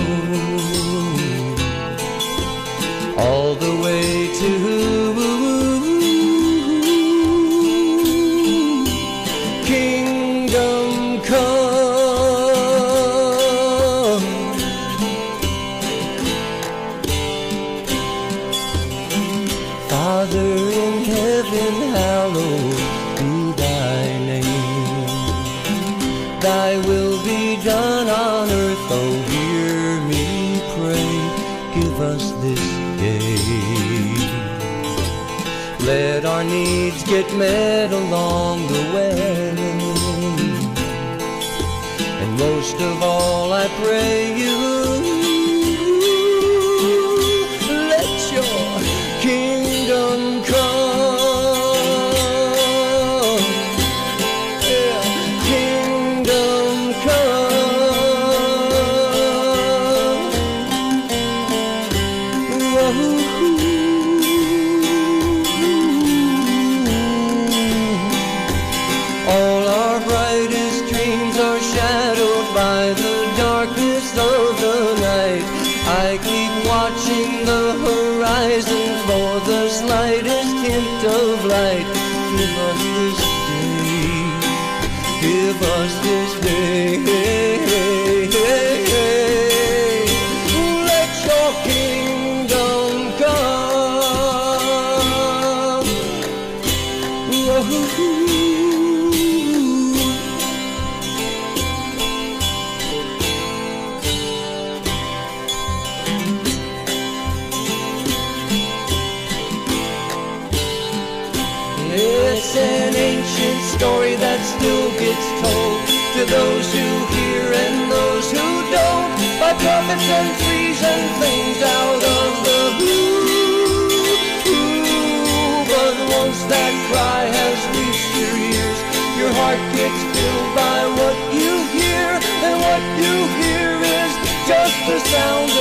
all the way to and hallowed be thy name. Thy will be done on earth, oh hear me pray, give us this day. Let our needs get met along the way. And most of all I pray you, let your kingdom come. Yeah, kingdom come. Whoa. All our brightest dreams are shadowed by the darkness of the night. I keep watching the horizon for the slightest hint of light. Give us this day, give us this day. Let your kingdom come. Whoa. It's an ancient story that still gets told to those who hear and those who don't, by prophets and trees and things out of the blue. But once that cry has reached your ears, your heart gets filled by what you hear, and what you hear is just the sound